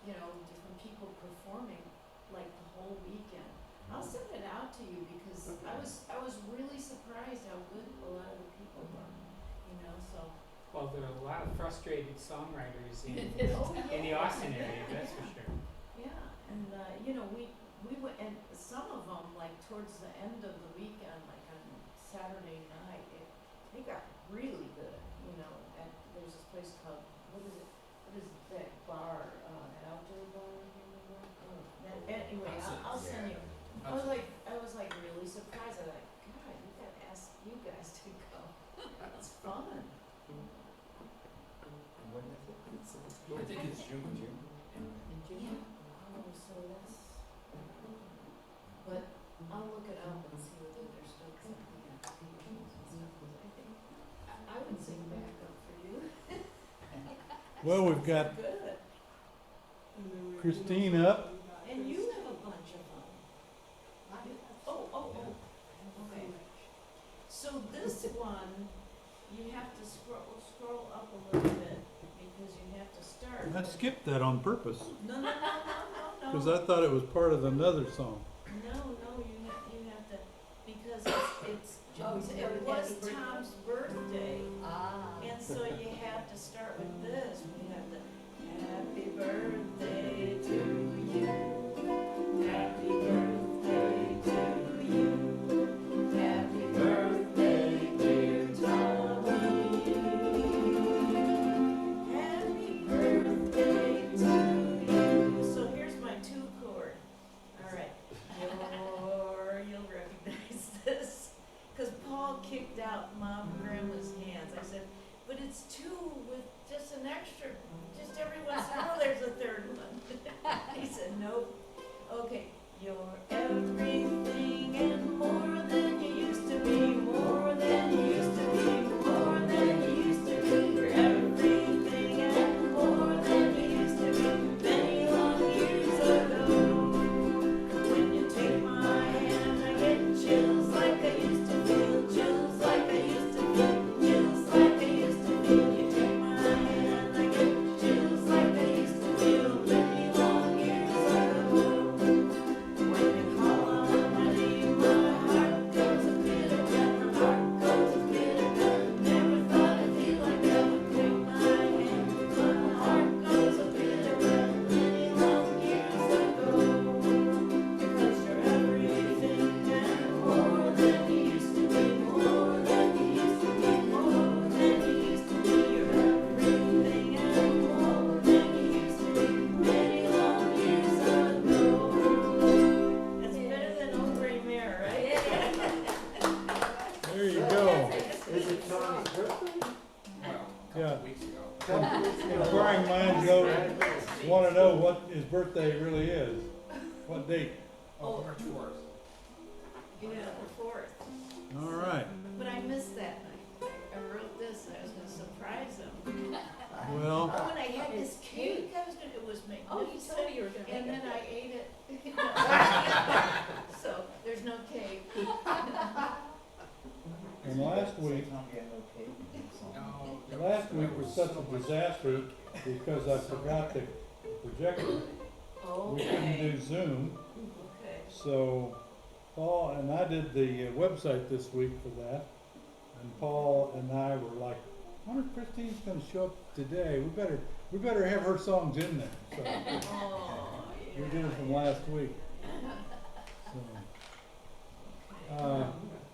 different people performing like the whole weekend. I'll send it out to you because I was really surprised how good a lot of the people were. So. Well, there are a lot of frustrated songwriters in Oh, yeah. the Austin area, that's for sure. Yeah, and we went, and some of them, like towards the end of the weekend, like on Saturday night, they got really good. And there's this place called what is that bar? An outdoor bar? Anyway, I'll send you. I was like really surprised. I was like, God, we gotta ask you guys to go. It's fun. I think it's June. Yeah. Oh, so that's. But I'll look it up and see whether they're still accepting applications and stuff. 'Cause I think I would sing backup for you. Well, we've got Good. Christine up. And you have a bunch of them. Oh. Okay. So this one, you have to scroll up a little bit because you have to start. I skipped that on purpose No. because I thought it was part of another song. No, you have to, because it was Tom's birthday, and so you have to start with this. We have the happy birthday to you, happy birthday to you, happy birthday dear Tommy, happy birthday to you. So here's my 2-chord. All right. You'll recognize this, because Paul kicked out Mom and Grandma's hands. I said, but it's 2 with just an extra, just every once in a while there's a third one. He said, nope. Okay, you're everything and more than you used to be, more than you used to be, more than you used to be. You're everything and more than you used to be, many long years ago. When you take my hand, I get chills like I used to feel, chills like I used to feel, chills like I used to feel. You take my hand, I get chills like I used to feel, many long years ago. When you call on my name, my heart goes a pitter-patter, my heart goes a pitter-patter. Never thought I'd feel like that would take my hand. My heart goes a pitter-patter, many long years ago. Because you're everything and more than you used to be, more than you used to be, more than you used to be. You're everything and more than you used to be, many long years ago. That's better than Old Gray Mare, right? There you go. Is it Tom's birthday? Well, a Yeah. couple weeks ago. Inquiring minds want to know what his birthday really is. What date? Oh, March 4th. Yeah, the 4th. All right. But I missed that night. I wrote this and I was gonna surprise him. Well, When I had this cake, it was magnificent. Oh, you told me you were gonna make And it. then I ate it. So, there's no cake. and last week was such a disaster because I forgot the projector. We couldn't do Zoom. Okay. So Paul and I did the website this week for that, and Paul and I were like, I wonder if Christine's gonna show up today. We better have her songs in there. So Oh, we did it from last week. yeah.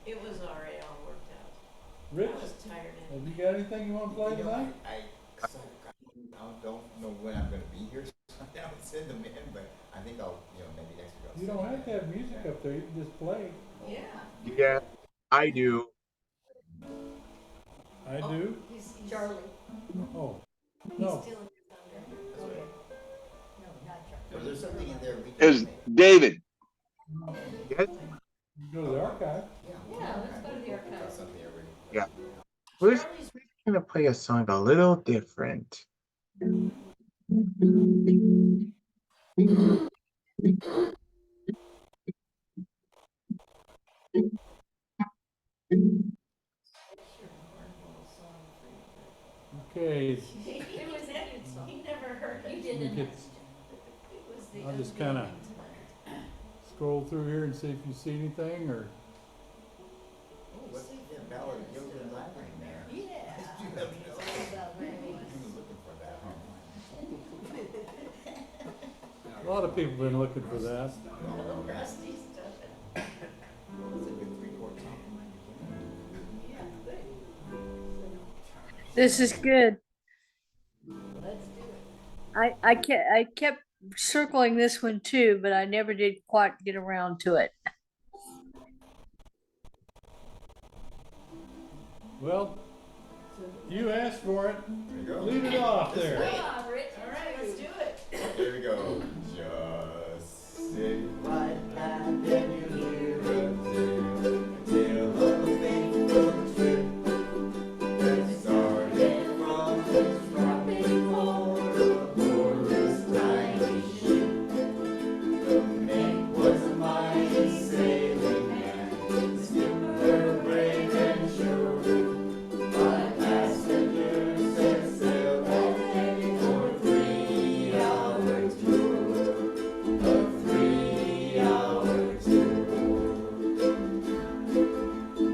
It was already all worked out. Rich, I was tired have you got anything you want to play tonight? I don't know when I'm gonna be here, so I haven't sent them in, but I think I'll, maybe next week I'll. You send don't them have to in. have music up there, you can just play. Yeah. Yeah, I do. I do? He's Charlie. Oh, He's no. stealing your thunder. That's Okay. right. No, not Charlie. Or there's something in there we It was can make. David. Yes, You go to the archive. Yeah, let's go to the archive. Got something already. yeah. We're Charlie's gonna play a song a little different. Okay, It was a cute song. He never heard You it. didn't. It was the I'll just kinda scroll through here and see if you see anything, or, Oh, what's the Ballad of Gilligan and there? Yeah. You have no- He was looking for that, huh? a lot of people have been looking for that. Oh, okay. Rusty's stuff. That's a good three-chord song. Yeah, good. This is good. Let's do it. I kept circling this one too, but I never did quite get around to it. Well, you asked for it, There you go. lead it off there. Come on, Rich. All right, let's do it. Here we go. Just sit right back and you hear a tale of a faithful trip that started from this tropic port aboard this tiny ship. The mate was a mighty sailing man, the skipper brave and sure. Five passengers set sail that day for a 3-hour tour. A 3-hour tour.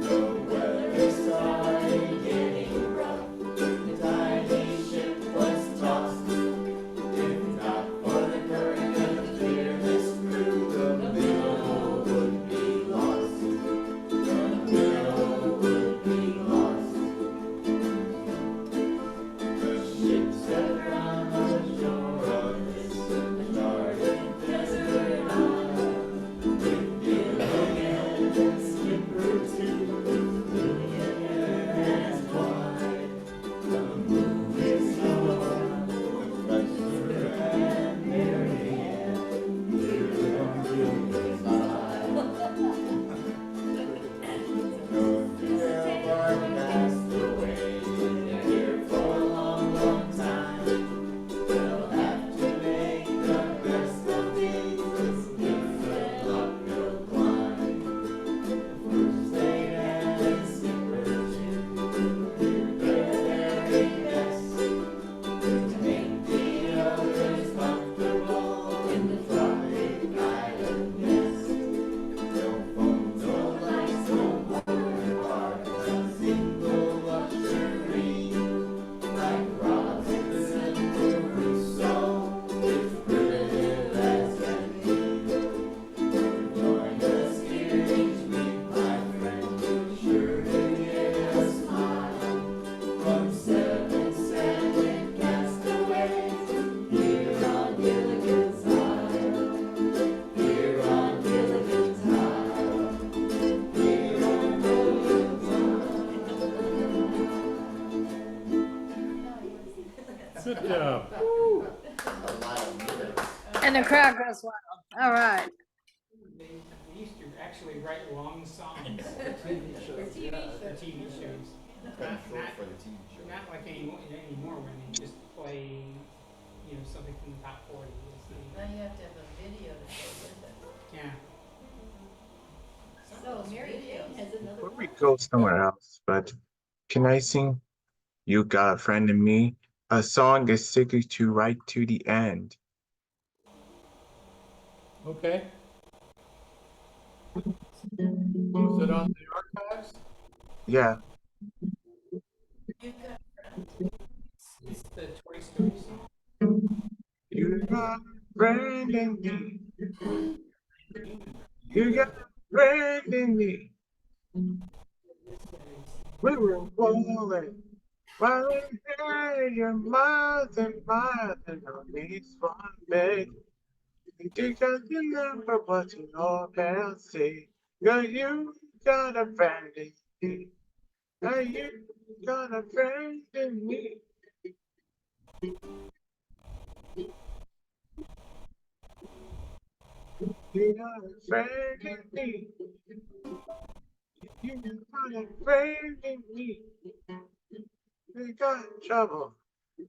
The weather started getting rough. The tiny ship was tossed. If not for the courage of the fearless crew, the minnow would be lost. The minnow would be lost. The ship set round the shore of this uncharted desert isle. With Gilligan and skipper too, Gilligan hands wide. The moon is on, the Fletcher and Marianne, here on Gilligan's Isle. No female bark passed away. They're here for a long, long time. They'll have to make the best of these different uphill climb. First mate and skipper too, do their very best to make the others comfortable in the tropic island nest. No phones, no lights, no boarding cars, a single luxury. Like Robinson Crusoe, it's primitive as can be. Join us here each week, my friend, you're sure to get a smile. From 7 castaways, here on Gilligan's Isle. Here on Gilligan's Isle. Here on Gilligan's Good job. Isle. A lot of lyrics. And the crowd goes wild. All right. They used to actually write long songs For TV for shows. TV shows. Cut Not, short not, for the TV show. not like anymore when they just play, something from the top 40. Now you have to have a video to go with it. Yeah. So Mary Kay has another Before we one. go somewhere else, but can I sing You Got a Friend in Me? A song is sticking to right to the end. Okay. Is it on the archives? Yeah. You've got It's the Toy Story song. You got a friend in me. You got a friend in me. We were falling while we had your miles and miles and on this one bed. You think I can never what you all can see. Girl, you got a friend in me. Girl, you got a friend in me. You got a friend in me. You got a friend in me. We got trouble.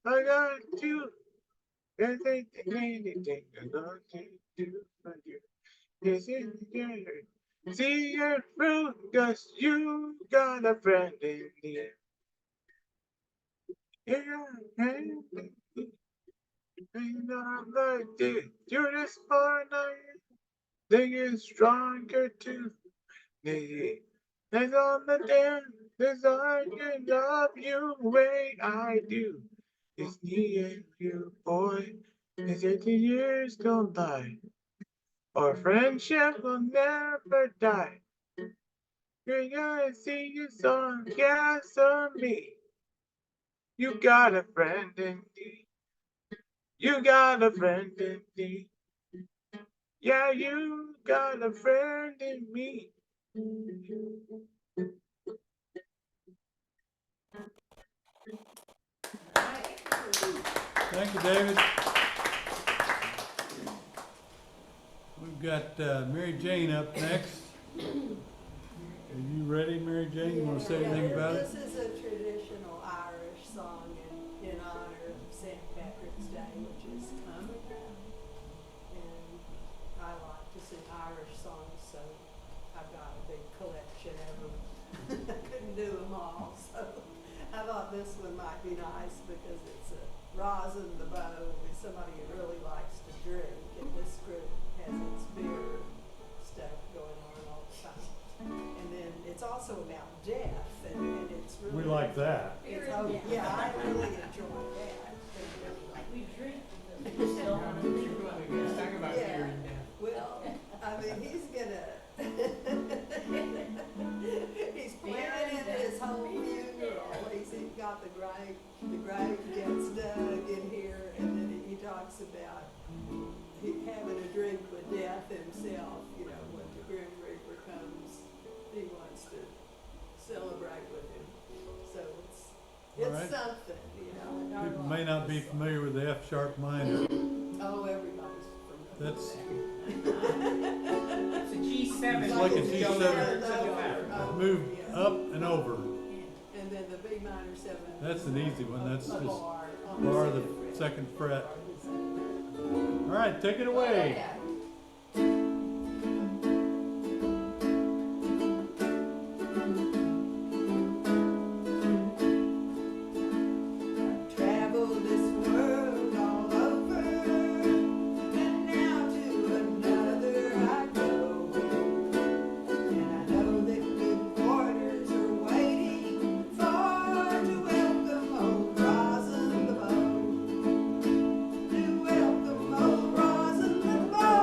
I got you. There's anything I don't do for you. Is it together? See your fruit, cause you got a friend in me. You got a friend in me. And I'm like this. You're the smart I think it's stronger too. There's on the dance, there's I can love you way I do. It's me and you, boy. As 18 years go by, our friendship will never die. You're gonna sing your song, yes, on me. You got a friend in me. You got a friend in me. Yeah, you got a friend in me. Thank you, David. We've got Mary Jane up next. Are you ready, Mary Jane? You want to say anything about it? This is a traditional Irish song in honor of St. Patrick's Day, which is coming up. And I like to sing Irish songs, so I've got a big collection of them. I couldn't do them all, so I thought this one might be nice because it's a Rosin the Bow with somebody who really likes to drink, and this group has its beer stuff going on all the time. And then it's also about death, and it's really. We like that. It's, yeah, I really enjoy that. We drink. Let's talk about Yeah. beer and death. Well, I mean, he's gonna, he's planning his whole funeral. He's got the grave gets dug in here, and then he talks about having a drink with death himself, you know, when the Grim Reaper comes, he wants to celebrate with him. So it's All right. something, you know. and I People like may not be this song. familiar with the F sharp minor. Oh, everybody's familiar That's- with that. It's a G7. It's like a It goes G7. over to the left. Move up and over. And then the B minor 7. That's an easy one. That's a just bar on bar the the second second fret. All right, take it away. Traveled this world all over, and now to another I go. And I know that good quarters are waiting for to welcome old Rosin the Bow. To welcome old Rosin the Bow.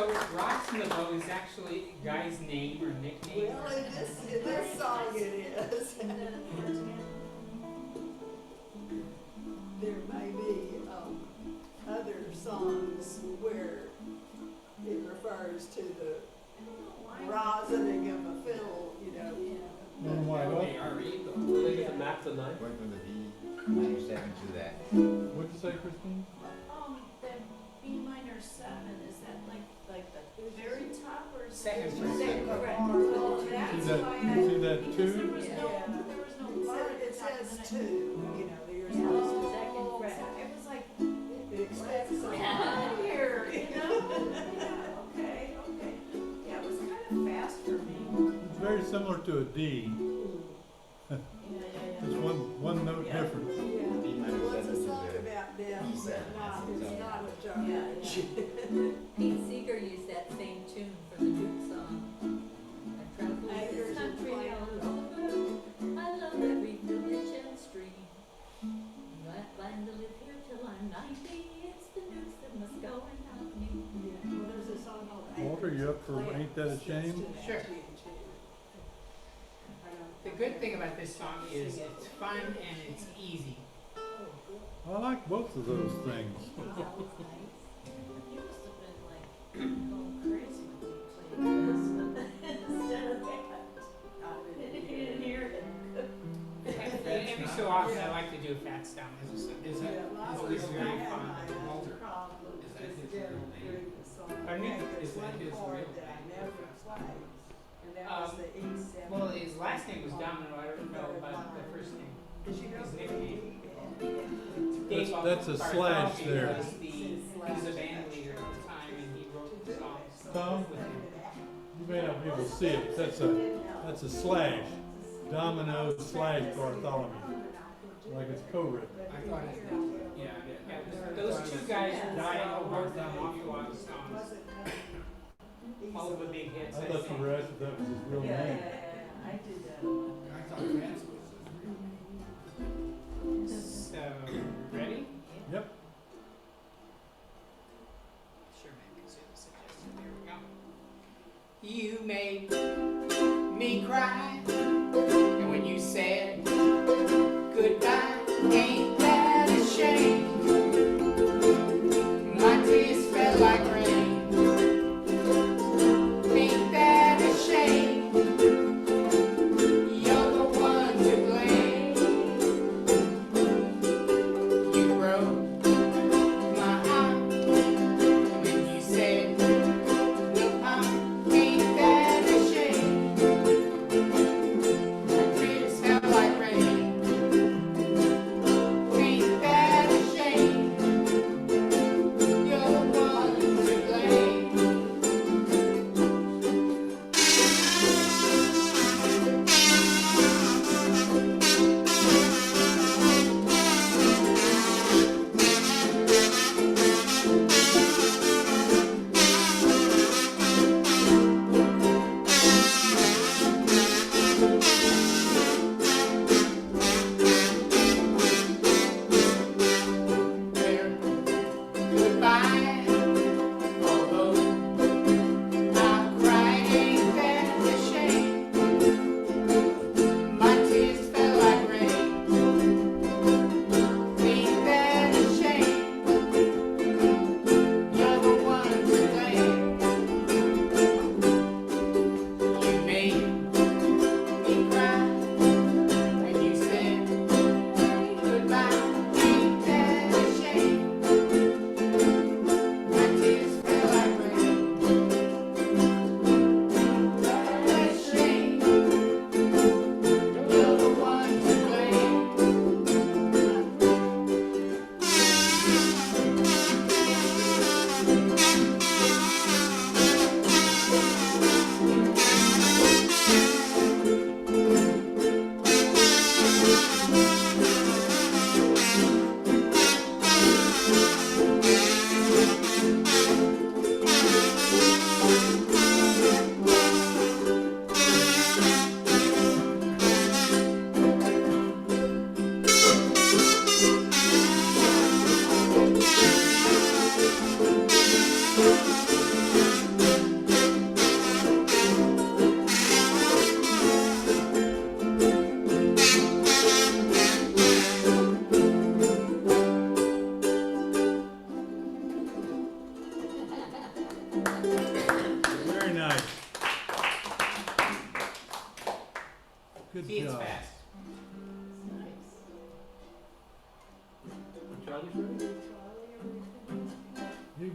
So Rosin is actually a guy's name or nickname? Well, in this song it is. There may be other songs where it refers to the rosining of a fiddle, you know. Oh my God. Look at the map tonight. Went from the B minor 7 to that. What'd you say, Christine? That B minor 7, is that like the very top or is it? Second Second, fret. correct. Oh, See that's that, why see that because two? there was no bar at It the top says and two, you know, there's Oh, no so it was like, it expects what's some. on here, you know? Yeah, okay. Yeah, it was kind of fast for me. It's very similar to a D. Yeah. Just one note Yeah. difference. Yeah, B minor well, it's 7 a to song the about death, B7. but it's not a joke. Pete Seeger used that same tune for the Duke song. I try to believe Acres it's and country all plans. over. I love every village and street. I plan to live here till I'm 90. It's the Dukes that must go and not me. Yeah, well, there's a song called Walter, Acres you and up for Plans Ain't That a that's Shame? to that Sure. tune, too. The good thing about this song is it's fun and it's easy. I like both of those things. You must have been like going crazy when you played this, but instead of that, you didn't hear it. Every so often I like to do a fat stomp. It's always very fun. Pardon me? Is that his real that I never played, and that was the E7. Well, his last name was Domino. I don't know about the first name. Did you know His that nickname. That's a slash there. He's a band leader at the time, and he wrote the songs Tom? with him. You may not be able to see it, but that's a slash. Domino slash Bartholomew. Like it's co-written. I thought it. Yeah. Those two guys died and wrote an awful lot of songs. All of the big hits. I thought you were asking if that was his real name. I did that. So, ready? Yep. Sure, man, consider the suggestion. There we go. You made me cry, and when you said goodbye, ain't that a shame? My tears fell like rain. Ain't that a shame? You're the one to blame. You broke my heart when you said, look, ain't that a shame?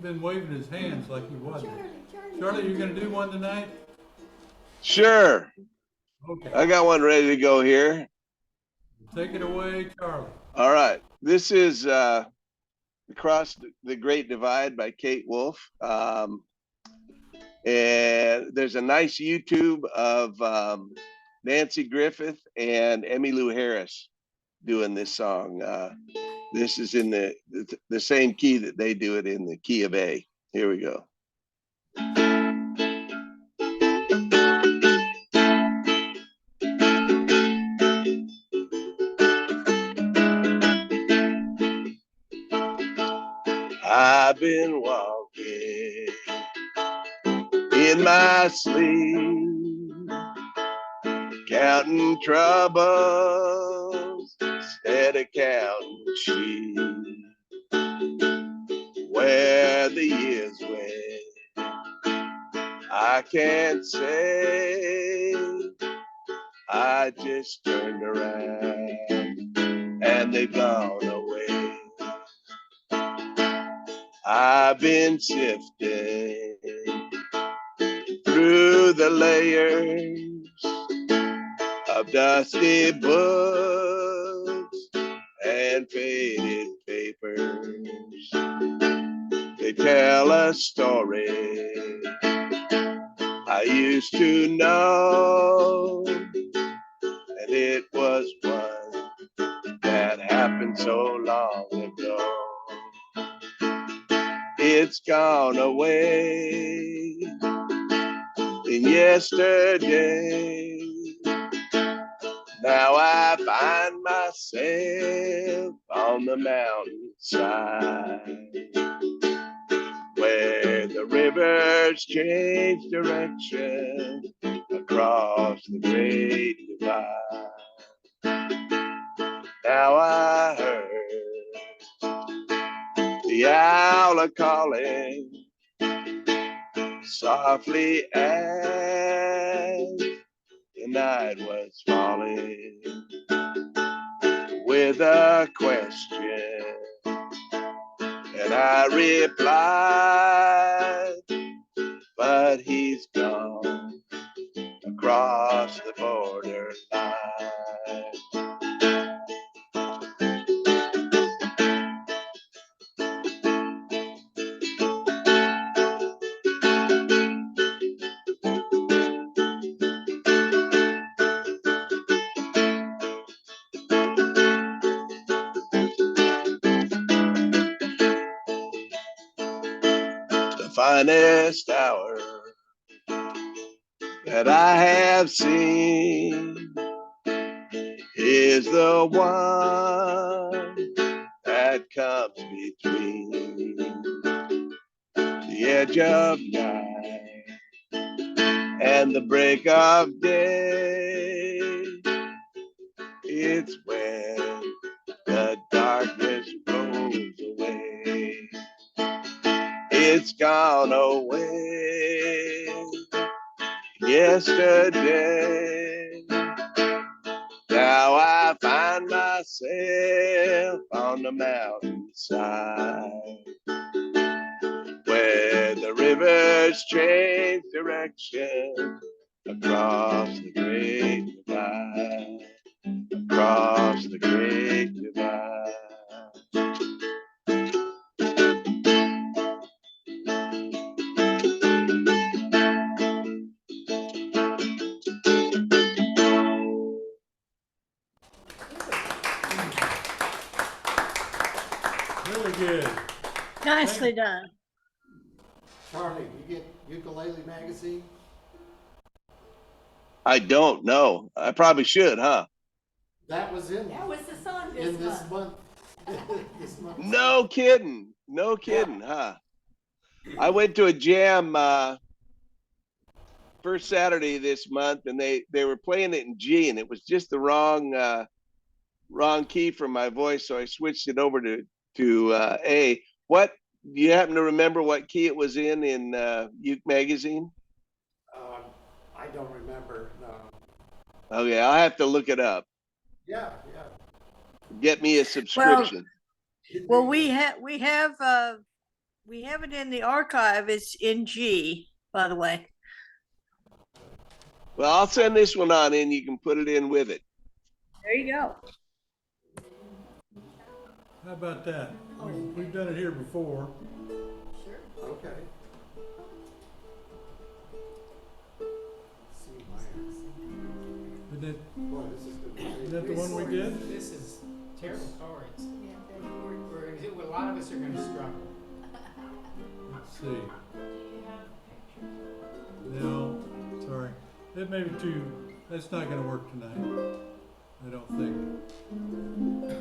been waving his hands like he wasn't. Charlie. Charlie, you're gonna do one tonight? Sure. Okay. I got one ready to go here. Take it away, Charlie. All right. This is Across the Great Divide by Kate Wolf. And there's a nice YouTube of Nancy Griffith and Emmylou Harris doing this song. This is in the same key that they do it in, the key of A. Here we go. I've been walking in my sleep, counting troubles instead of counting sheep. Where the years went, I can't say. I just turned around and they've gone away. I've been sifting through the layers of dusty books and faded papers. They tell a story I used to know, and it was one that happened so long ago. It's gone away in yesterday. Now I find myself on the mountainside, where the rivers change direction across the great divide. Now I heard the owl a-calling softly as the night was falling, with a question, and I replied, but he's gone across the border line. The finest hour that I have seen is the one that comes between the edge of night and the break of day. It's when the darkness rolls away. It's gone away yesterday. Now I find myself on the mountainside, where the rivers change direction across the great divide, across the great divide. Really good. Nicely done. Charlie, you get Ukulele magazine? I don't know. I probably should, huh? That was in That was the song this this month. month. This month. No kidding. No kidding, huh? I went to a jam first Saturday this month, and they were playing it in G, and it was just the wrong key for my voice, so I switched it over to A. What, do you happen to remember what key it was in Uke magazine? I don't remember, no. Okay, I'll have to look it up. Yeah. Get me a subscription. Well, we have We have it in the archive. It's in G, by the way. Well, I'll send this one on in. You can put it in with it. There you go. How about that? We've done it here before. Okay. See Isn't it, Boy, this is good. isn't that the one we did? This is terrible cards. A lot of us are gonna struggle. Let's see. No, sorry. It may be too, that's not gonna work tonight. I don't think.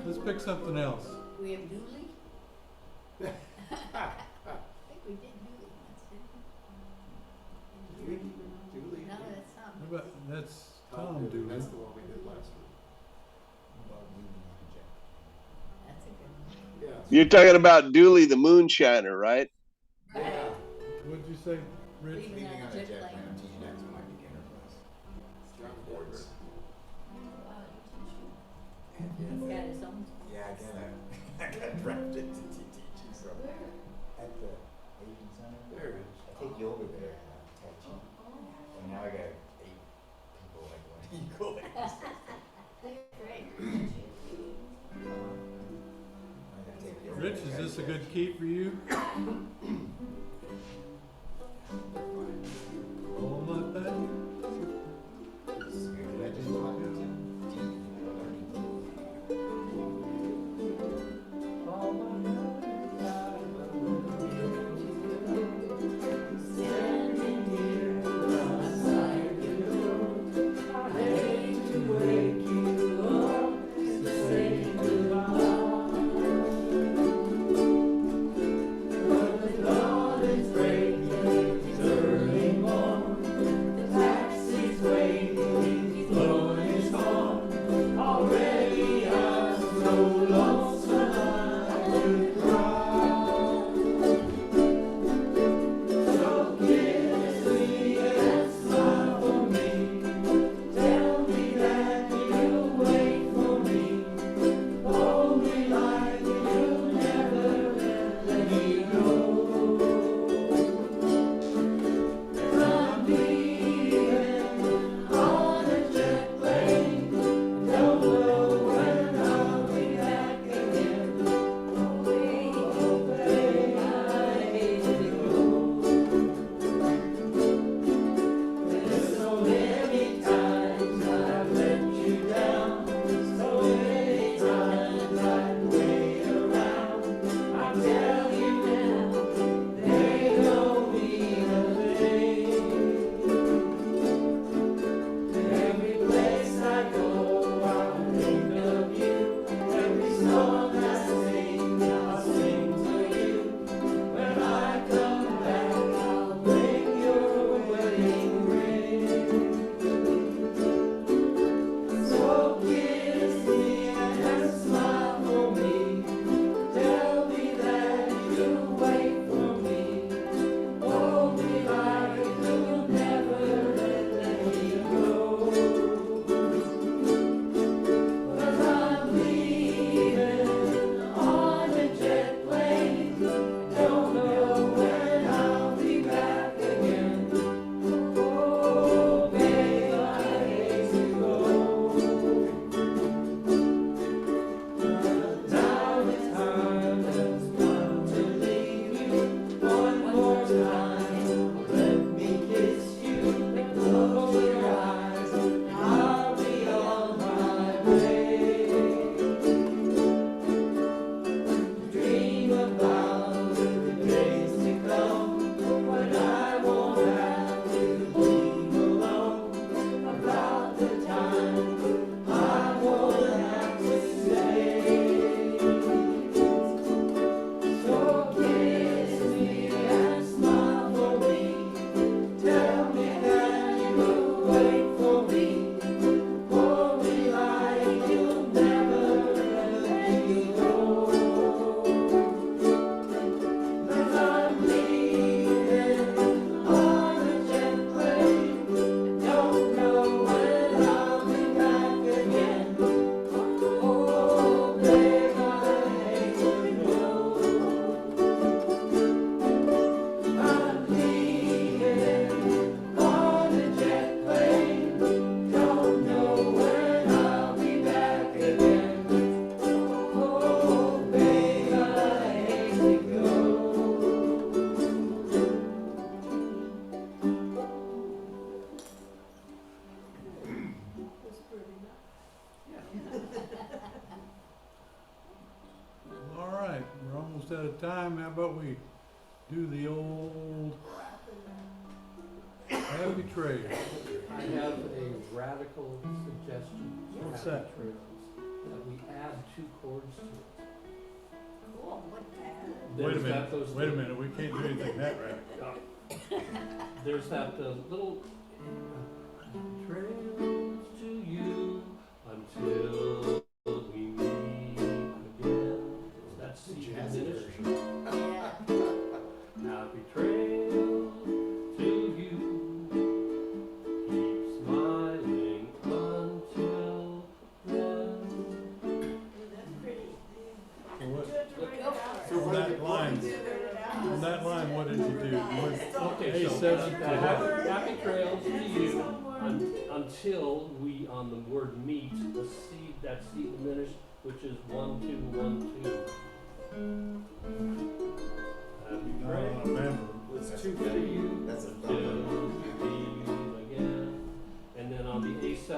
Let's pick something else. We have Dooley? I think we did Dooley once, didn't we? Julie. No, that's not. How about, that's Tom Dooley. That's the one we did last week. That's a good one. Yeah. You're talking about Dooley the Moonshiner, right? Yeah. What'd you say, Rich? Leaving on a jet plane. John Boyd's. Wow, he's got his own. Yeah, I got drafted to teach you so at the Asian Center. There it is. I take yoga there and Tai Chi. And now I got 8 people like want to go there. They're great. I gotta take yoga. Rich, is this a good key for you? Oh, my bad. This is good. I just talked to Dee. Early about we do the old Happy Trails? I have a radical suggestion. for What's Happy that? Trails, that we add 2 chords to it. Cool, what that? Wait a There's that- those minute, two- we can't do anything that radical. There's that little trails to you until we meet again. That's C diminished. Yeah. Happy trails to you. Keep smiling until then. That's pretty. So what, Go for it. on that line, what did you do? Okay, so A7 to what? happy trails to you until we, on the word meet, the C, that C diminished, which is 1, 2, 1, 2. Happy I trails don't remember. It's to too you That's a till we meet again. And then on the A7,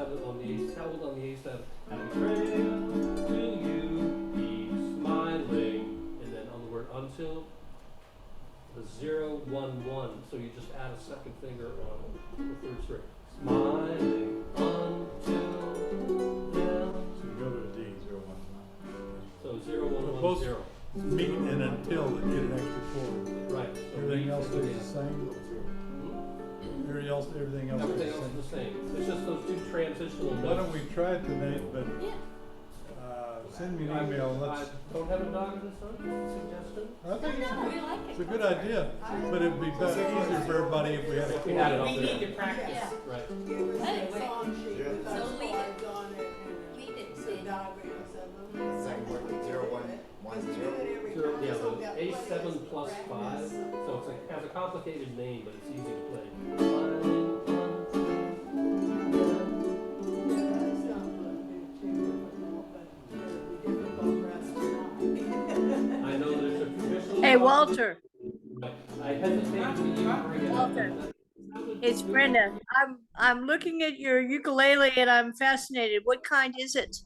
held on the A7, happy trails to you, keep smiling, and then on the word until, the 0, 1, 1. So you just add a second finger on the 3rd string. Smiling until then. So go to a D, 0, 1, 1. So 0, 1, 1, Both 0. meet and until they get an extra chord. Right. So Everything meet else and stays then- the same? Everything else Everything stays else the is same? the same. It's just those 2 transitional notes. Why don't we try it tonight, but, Yeah. send me an email, and let's, I don't have a dog in this hunt. Suggestion? I think No, we like it. it's a good idea, but it'd be better, easier for everybody if we had a If we had it chord. up We there. need to practice. Yeah. Right. Anyway, So leave it. leave leave it, the Sandy. diagrams of them. Second word, 0, 1, 1, 0. Yeah, the A7 plus 5. So it's like, has a complicated name, but it's easy to play. I know there's a traditional. Hey, Walter, I hesitate to even bring it up. Walter. It's Brenda. I'm looking at your ukulele and I'm fascinated. What kind is it?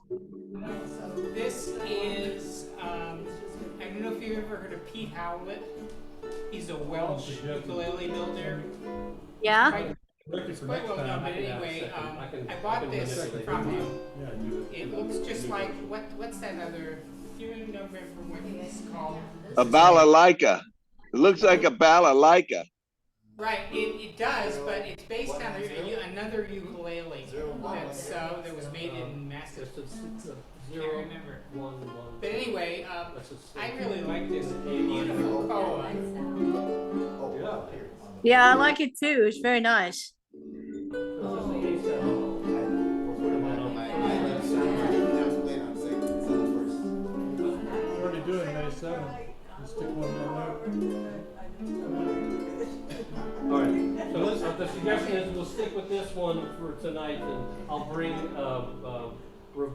This is, I don't know if you've ever heard of Pete Howlett. He's a Welsh ukulele builder. Yeah? Quite, Look for quite next well known, time. but anyway, I bought this from him. Yeah, do it. It looks just like, what's that other, do you remember what it's called? A balalaika. It looks like a balalaika. Right, it does, but it's based on another ukulele that was made in Massachusetts. Can't remember. 1, 1. But anyway, That's a C. I really like this beautiful poem. Oh, Yeah. here. Yeah, I like it too. It's very nice. This is the A7. We're already doing May 7th. Let's stick one more All right, so the suggestion is we'll stick with this one for tonight, and I'll bring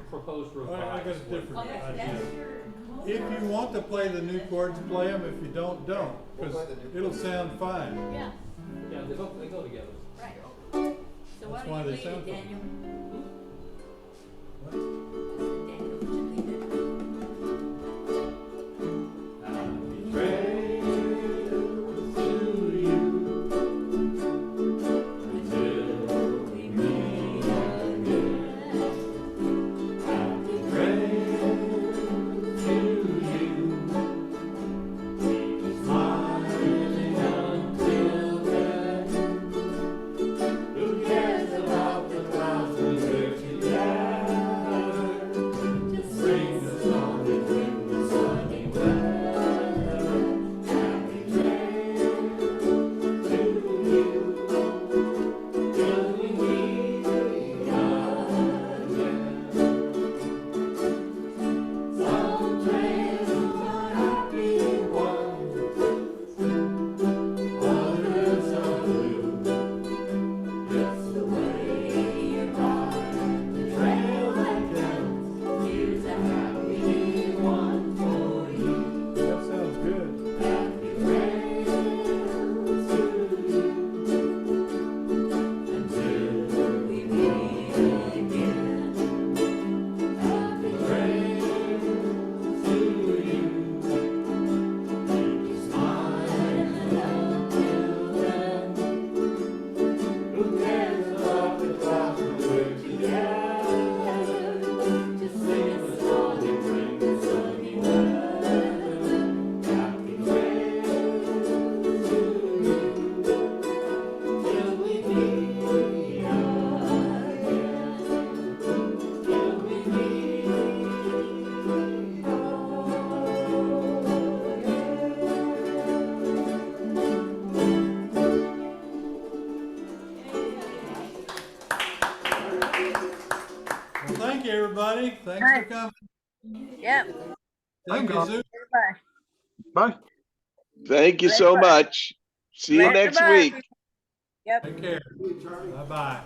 proposed note. I got a revised. different Okay, idea. that's your. If you want to play the new chords, play them. If you don't, don't. Because it'll sound fine. Yeah, Yeah, they go together. right. So That's why why don't they you lead sound it, Daniel? What? Daniel, would you lead it? Happy trails to you until we meet again. Happy trails to you. Keep smiling until then. Who cares about the clouds we wear together? thank you, everybody. Thanks Hi. for coming. Yep. Thank you, Sue. Bye. Bye. Thank you so Later, bye. much. See you Later, next bye. week. Yep. Take care. Bye-bye.